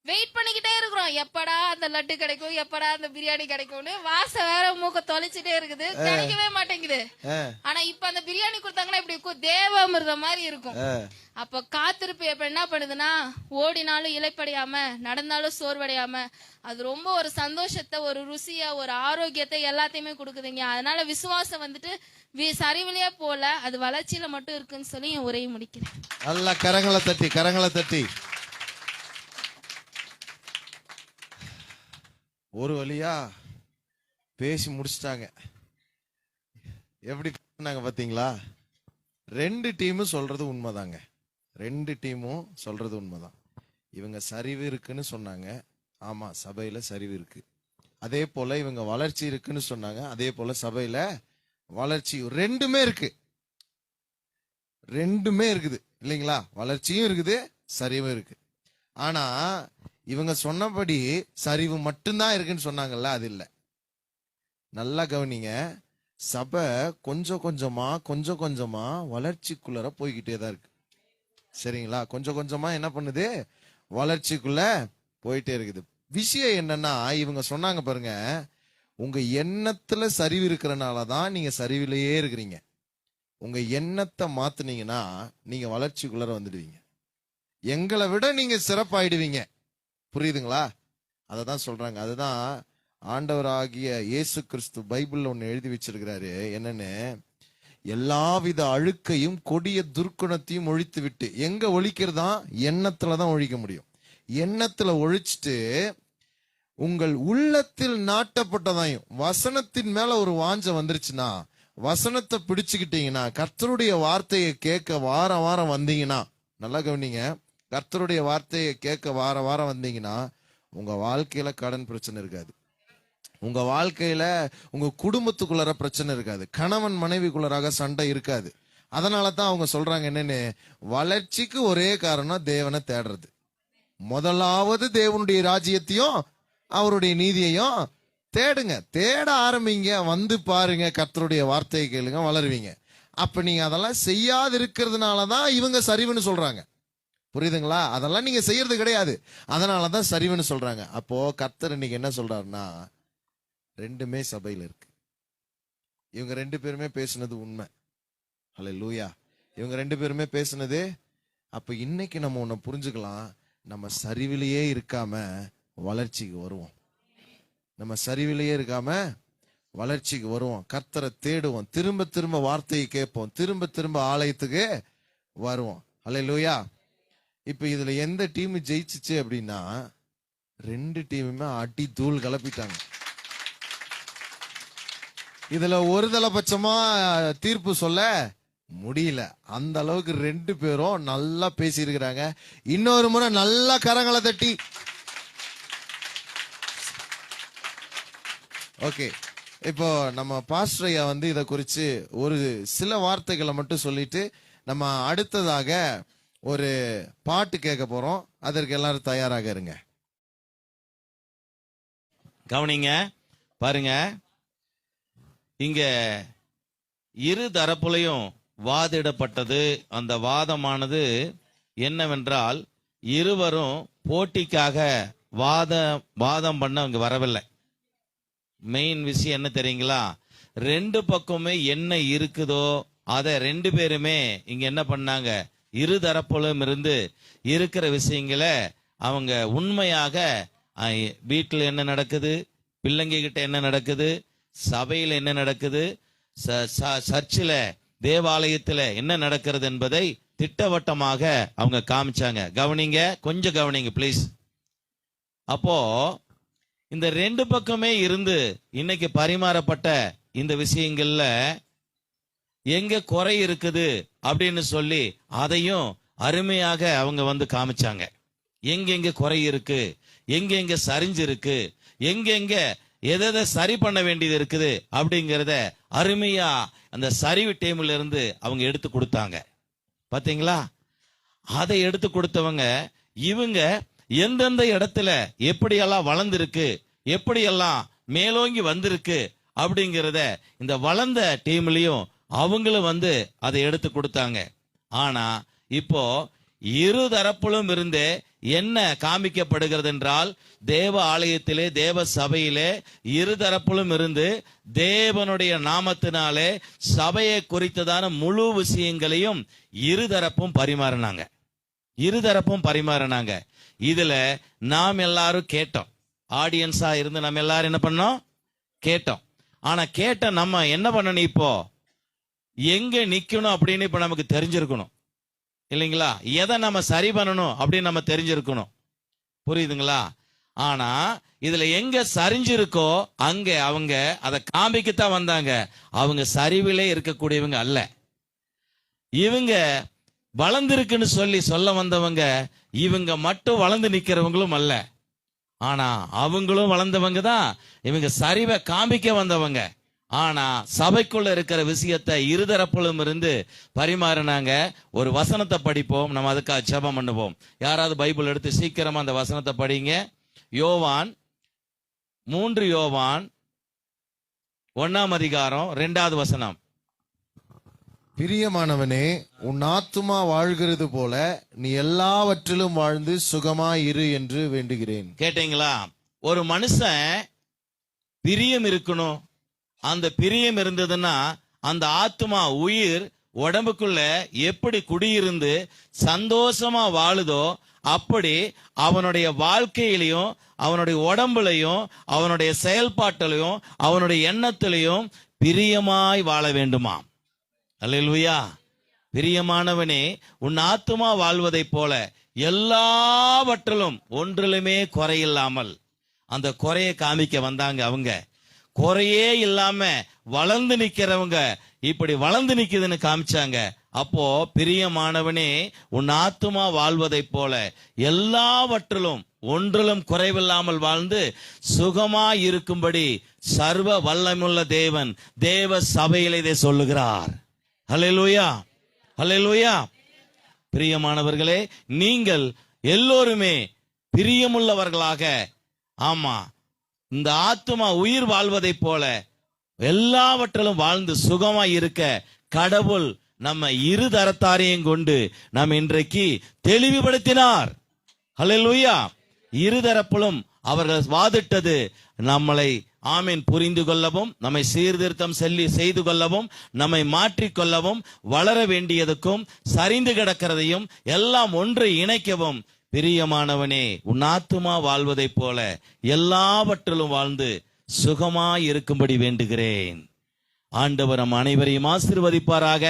வெயிட் பண்ணிக்கிட்டே இருக்கிறோம், எப்படா அந்த லட்டு கிடைக்கும், எப்படா அந்த பிரியாணி கிடைக்கும்னு. வாசம் வேற மூக்க தொலைச்சிட்டே இருக்குது, கிடைக்கவே மாட்டேங்குது. ஆனா இப்ப அந்த பிரியாணி கொடுத்தாங்கன்னா இப்படி தேவாமிர்தம் மாதிரி இருக்கும். அப்ப காத்திருப்பு எப்ப என்ன பண்ணுதுன்னா, ஓடினாலும் இலைப்படையாம, நடந்தாலும் சோர்வடையாம, அது ரொம்ப ஒரு சந்தோஷத்தை, ஒரு ருசிய, ஒரு ஆரோக்கியத்தை எல்லாத்தையுமே கொடுக்குதுங்க. அதனால விசுவாசம் வந்துட்டு சரிவிலையே போல, அது வளர்ச்சியில மட்டும் இருக்குன்னு சொல்லி என் உரையை முடிக்கிறேன். நல்லா கரங்களை தட்டி ஒரு வழியா பேசி முடிச்சிட்டாங்க. எப்படி பண்ணாங்க பாத்தீங்களா? 2 டீமும் சொல்றது உண்மைதாங்க. 2 டீமும் சொல்றது உண்மைதான். இவங்க சரிவு இருக்குன்னு சொன்னாங்க. ஆமா, சபையில சரிவு இருக்கு. அதே போல இவங்க வளர்ச்சி இருக்குன்னு சொன்னாங்க. அதே போல சபையில வளர்ச்சி ரெண்டுமே இருக்கு. ரெண்டுமே இருக்குது இல்லைங்களா? வளர்ச்சியும் இருக்குது, சரிவும் இருக்கு. ஆனா இவங்க சொன்னபடி சரிவு மட்டும்தான் இருக்குன்னு சொன்னாங்கல்ல, அது இல்லை. நல்லா கவனிங்க. சபை கொஞ்சம் கொஞ்சமா வளர்ச்சிக்குள்ள போய்கிட்டே தான் இருக்கு. சரிங்களா? கொஞ்சம் கொஞ்சமா என்ன பண்ணுது? வளர்ச்சிக்குள்ள போயிட்டே இருக்குது. விஷயம் என்னன்னா, இவங்க சொன்னாங்க பாருங்க, உங்க எண்ணத்துல சரிவு இருக்கிறனாலதான் நீங்க சரிவிலேயே இருக்கிறீங்க. உங்க எண்ணத்தை மாத்துனீங்கன்னா நீங்க வளர்ச்சிக்குள்ள வந்துடுவீங்க. எங்களை விட நீங்க சிறப்பாயிடுவீங்க. புரியுதுங்களா? அததான் சொல்றாங்க. அதுதான் ஆண்டவராகிய இயேசு கிறிஸ்து பைபிள்ல ஒண்ணு எழுதி வச்சிருக்கிறாரு. என்னன்னு, எல்லாவித அழுக்கையும் கொடிய துர்க்குணத்தையும் ஒழித்து விட்டு. எங்க ஒழிக்கிறதா? எண்ணத்துலதான் ஒழிக்க முடியும். எண்ணத்துல ஒழிச்சிட்டு உங்கள் உள்ளத்தில் நாட்டப்பட்டதாயும், வசனத்தின் மேல ஒரு வாஞ்ச வந்துருச்சுன்னா, வசனத்தை பிடிச்சுக்கிட்டீங்கன்னா, கர்த்தருடைய வார்த்தையை கேட்க வாரம் வாரம் வந்தீங்கன்னா, நல்லா கவனிங்க, கர்த்தருடைய வார்த்தையை கேட்க வாரம் வந்தீங்கன்னா உங்க வாழ்க்கையில கடன் பிரச்சனை இருக்காது. உங்க வாழ்க்கையில உங்க குடும்பத்துக்குள்ளார பிரச்சனை இருக்காது. கணவன் மனைவிக்குள்ளராக சண்டை இருக்காது. அதனாலதான் அவங்க சொல்றாங்க என்னன்னு, வளர்ச்சிக்கு ஒரே காரணம் தேவனை தேடுறது. முதலாவது தேவனுடைய ராஜ்யத்தையும் அவருடைய நீதியையும் தேடுங்க. தேட ஆரம்பிங்க, வந்து பாருங்க, கர்த்தருடைய வார்த்தையை கேளுங்க, வளருவீங்க. அப்ப நீங்க அதெல்லாம் செய்யாது இருக்கிறதுனாலதான் இவங்க சரிவுன்னு சொல்றாங்க. புரியுதுங்களா? அதெல்லாம் நீங்க செய்யறது கிடையாது, அதனாலதான் சரிவுன்னு சொல்றாங்க. அப்போ கர்த்தர் இன்னைக்கு என்ன சொல்றாருன்னா, ரெண்டுமே சபையில இருக்கு. இவங்க 2 பேருமே பேசுனது உண்மை. ஹல்லேலூயா. இவங்க 2 பேருமே பேசுனது. அப்ப இன்னைக்கு நம்ம ஒண்ணு புரிஞ்சுக்கலாம், நம்ம சரிவிலேயே இருக்காம வளர்ச்சிக்கு வருவோம். நம்ம சரிவிலேயே இருக்காம வளர்ச்சிக்கு வருவோம். கர்த்தரை தேடுவோம், திரும்ப திரும்ப வார்த்தையை கேட்போம், திரும்ப திரும்ப ஆலயத்துக்கு வருவோம். ஹல்லேலூயா. இப்ப இதுல எந்த டீம் ஜெயிச்சிச்சு அப்படின்னா, 2 டீமுமே அடி தூள் கலப்பிட்டாங்க. இதுல ஒருதலை பட்சமா தீர்ப்பு சொல்ல முடியல. அந்த அளவுக்கு ரெண்டு பேரும் நல்லா பேசி இருக்கிறாங்க. இன்னொரு முறை நல்லா கரங்களை தட்டி. ஓகே, இப்போ நம்ம பாஸ்டர் ஐயா இத குறிச்சு ஒரு சில வார்த்தைகளை மட்டும் சொல்லிட்டு நம்ம அடுத்ததாக ஒரு பாட்டு கேட்க போறோம். அதற்கு எல்லாரும் தயாராக இருங்க. கவனிங்க, பாருங்க, இங்க இரு தரப்புலையும் வாதிடப்பட்டது. அந்த வாதமானது என்னவென்றால், இருவரும் போட்டிக்காக வாதம் பண்ண அங்க வரவில்லை. மெயின் விஷயம் என்ன தெரியுங்களா? ரெண்டு பக்கமே என்ன இருக்குதோ அதை ரெண்டு பேருமே இங்க என்ன பண்ணாங்க, இரு தரப்புலும் இருந்து இருக்கிற விஷயங்களை அவங்க உண்மையாக வீட்டில் என்ன நடக்குது, பிள்ளைங்க கிட்ட என்ன நடக்குது, சபையில் என்ன நடக்குது, சர்ச்சில் தேவாலயத்தில் என்ன நடக்கிறது என்பதை திட்டவட்டமாக அவங்க காமிச்சாங்க. கவனிங்க, கொஞ்சம் கவனிங்க ப்ளீஸ். அப்போ இந்த ரெண்டு பக்கமே இருந்து இன்னைக்கு பரிமாறப்பட்ட இந்த விஷயங்கள்ல எங்க குறை இருக்குது அப்படின்னு சொல்லி அதையும் அருமையாக அவங்க காமிச்சாங்க. எங்கெங்க குறை இருக்கு, எங்கெங்க சரிஞ்சு இருக்கு, எங்கெங்க எதை சரி பண்ண வேண்டியது இருக்குது அப்படிங்கிறத அருமையா அந்த சரிவு டேபிள்ல இருந்து அவங்க எடுத்து கொடுத்தாங்க. பாத்தீங்களா? அதை எடுத்து கொடுத்தவங்க இவங்க எந்தெந்த இடத்துல எப்படியெல்லாம் வளர்ந்துருக்கு, எப்படியெல்லாம் மேலோங்கி வந்திருக்கு அப்படிங்கிறத இந்த வளர்ந்த டீம்லயும் அவங்களும் அதை எடுத்து கொடுத்தாங்க. ஆனா இப்போ இரு தரப்பிலும் இருந்து என்ன காமிக்கப்படுகிறது என்றால், தேவ ஆலயத்திலே தேவ சபையிலே இரு தரப்பிலும் இருந்து தேவனுடைய நாமத்தினாலே சபையை குறித்ததான முழு விஷயங்களையும் இருதரப்பும் பரிமாறினாங்க. இதுல நாம் எல்லாரும் கேட்டோம். ஆடியன்ஸா இருந்து நம்ம எல்லாரும் என்ன பண்ணோம், கேட்டோம். ஆனா கேட்ட நம்ம என்ன பண்ணணும், இப்போ எங்க நிக்கணும் அப்படின்னு இப்ப நமக்கு தெரிஞ்சிருக்கணும் இல்லைங்களா? எதை நம்ம சரி பண்ணணும் அப்படின்னு நம்ம தெரிஞ்சிருக்கணும். புரியுதுங்களா? ஆனா இதுல எங்க சரிஞ்சிருக்கோ அங்க அவங்க அதை காமிக்கத்தான் வந்தாங்க. அவங்க சரிவிலே இருக்கக்கூடியவங்க அல்ல. இவங்க வளர்ந்திருக்குன்னு சொல்ல வந்தவங்க இவங்க மட்டும் வளர்ந்து நிக்கிறவங்களும் அல்ல. ஆனா அவங்களும் வளர்ந்தவங்க தான். இவங்க சரிவை காமிக்க வந்தவங்க. ஆனா சபைக்குள்ள இருக்கிற விஷயத்தை இருதரப்புலும் இருந்து பரிமாறினாங்க. ஒரு வசனத்தை படிப்போம், நம்ம அதுக்காக ஜெபம் பண்ணுவோம். யாராவது பைபிள் எடுத்து சீக்கிரமா அந்த வசனத்தை படிங்க. யோவான் 3 யோவான் 1ஆம் அதிகாரம் 2வது வசனம். பிரியமானவனே, உன் ஆத்துமா வாழ்கிறது போல நீ எல்லாவற்றிலும் வாழ்ந்து சுகமாய் இரு என்று வேண்டுகிறேன். கேட்டீங்களா? ஒரு மனுஷன் பிரியம் இருக்கணும். அந்த பிரியம் இருந்ததுன்னா அந்த ஆத்துமா உயிர் உடம்புக்குள்ள எப்படி குடியிருந்து சந்தோஷமா வாழுதோ அப்படி அவனுடைய வாழ்க்கையிலையும் அவனுடைய உடம்புலையும் அவனுடைய செயல்பாட்டிலையும் அவனுடைய எண்ணத்திலையும் பிரியமாய் வாழ வேண்டுமாம். அல்லேலூயா. பிரியமானவனே, உன் ஆத்துமா வாழ்வதை போல எல்லாவற்றிலும் ஒன்றிலுமே குறையில்லாமல், அந்த குறையை காமிக்க வந்தாங்க அவங்க. குறையே இல்லாம வளர்ந்து நிக்கிறவங்க இப்படி வளர்ந்து நிக்குதுன்னு காமிச்சாங்க. அப்போ பிரியமானவனே, உன் ஆத்துமா வாழ்வதை போல எல்லாவற்றிலும் ஒன்றிலும் குறைவில்லாமல் வாழ்ந்து சுகமாய் இருக்கும்படி சர்வ வல்லமுள்ள தேவன் தேவ சபையிலே இதை சொல்லுகிறார். ஹல்லேலூயா, ஹல்லேலூயா. பிரியமானவர்களே, நீங்கள் எல்லோருமே பிரியமுள்ளவர்களாக, ஆமா, இந்த ஆத்துமா உயிர் வாழ்வதை போல எல்லாவற்றிலும் வாழ்ந்து சுகமாய் இருக்க கடவுள் நம்ம இரு தரத்தாரையும் கொண்டு நாம் இன்றைக்கு தெளிவுபடுத்தினார். ஹல்லேலூயா. இருதரப்பிலும் அவர்கள் வாதிட்டது நம்மளை ஆமீன் புரிந்து கொள்ளவும், நம்மை சீர்திருத்தம் செய்து கொள்ளவும், நம்மை மாற்றிக்கொள்ளவும், வளர வேண்டியதுக்கும் சரிந்து கிடக்கிறதையும் எல்லாம் ஒன்று இணைக்கவும். பிரியமானவனே, உன் ஆத்துமா வாழ்வதைப் போல எல்லாவற்றிலும் வாழ்ந்து சுகமாய் இருக்கும்படி வேண்டுகிறேன். ஆண்டவர் நம் அனைவரையும் ஆசீர்வதிப்பாராக.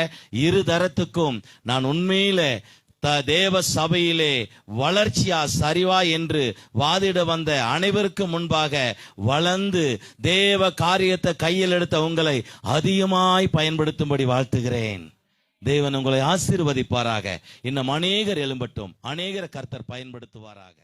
இரு தரத்துக்கும் நான் உண்மையில தேவ சபையிலே வளர்ச்சியா சரிவா என்று வாதிட வந்த அனைவருக்கு முன்பாக வளர்ந்து தேவ காரியத்தை கையில் எடுத்த உங்களை அதிகமாய் பயன்படுத்தும்படி வாழ்த்துகிறேன். தேவன் உங்களை ஆசீர்வதிப்பாராக. இன்னும் அநேகர் எழும்பட்டும், அநேகர் கர்த்தர் பயன்படுத்துவாராக.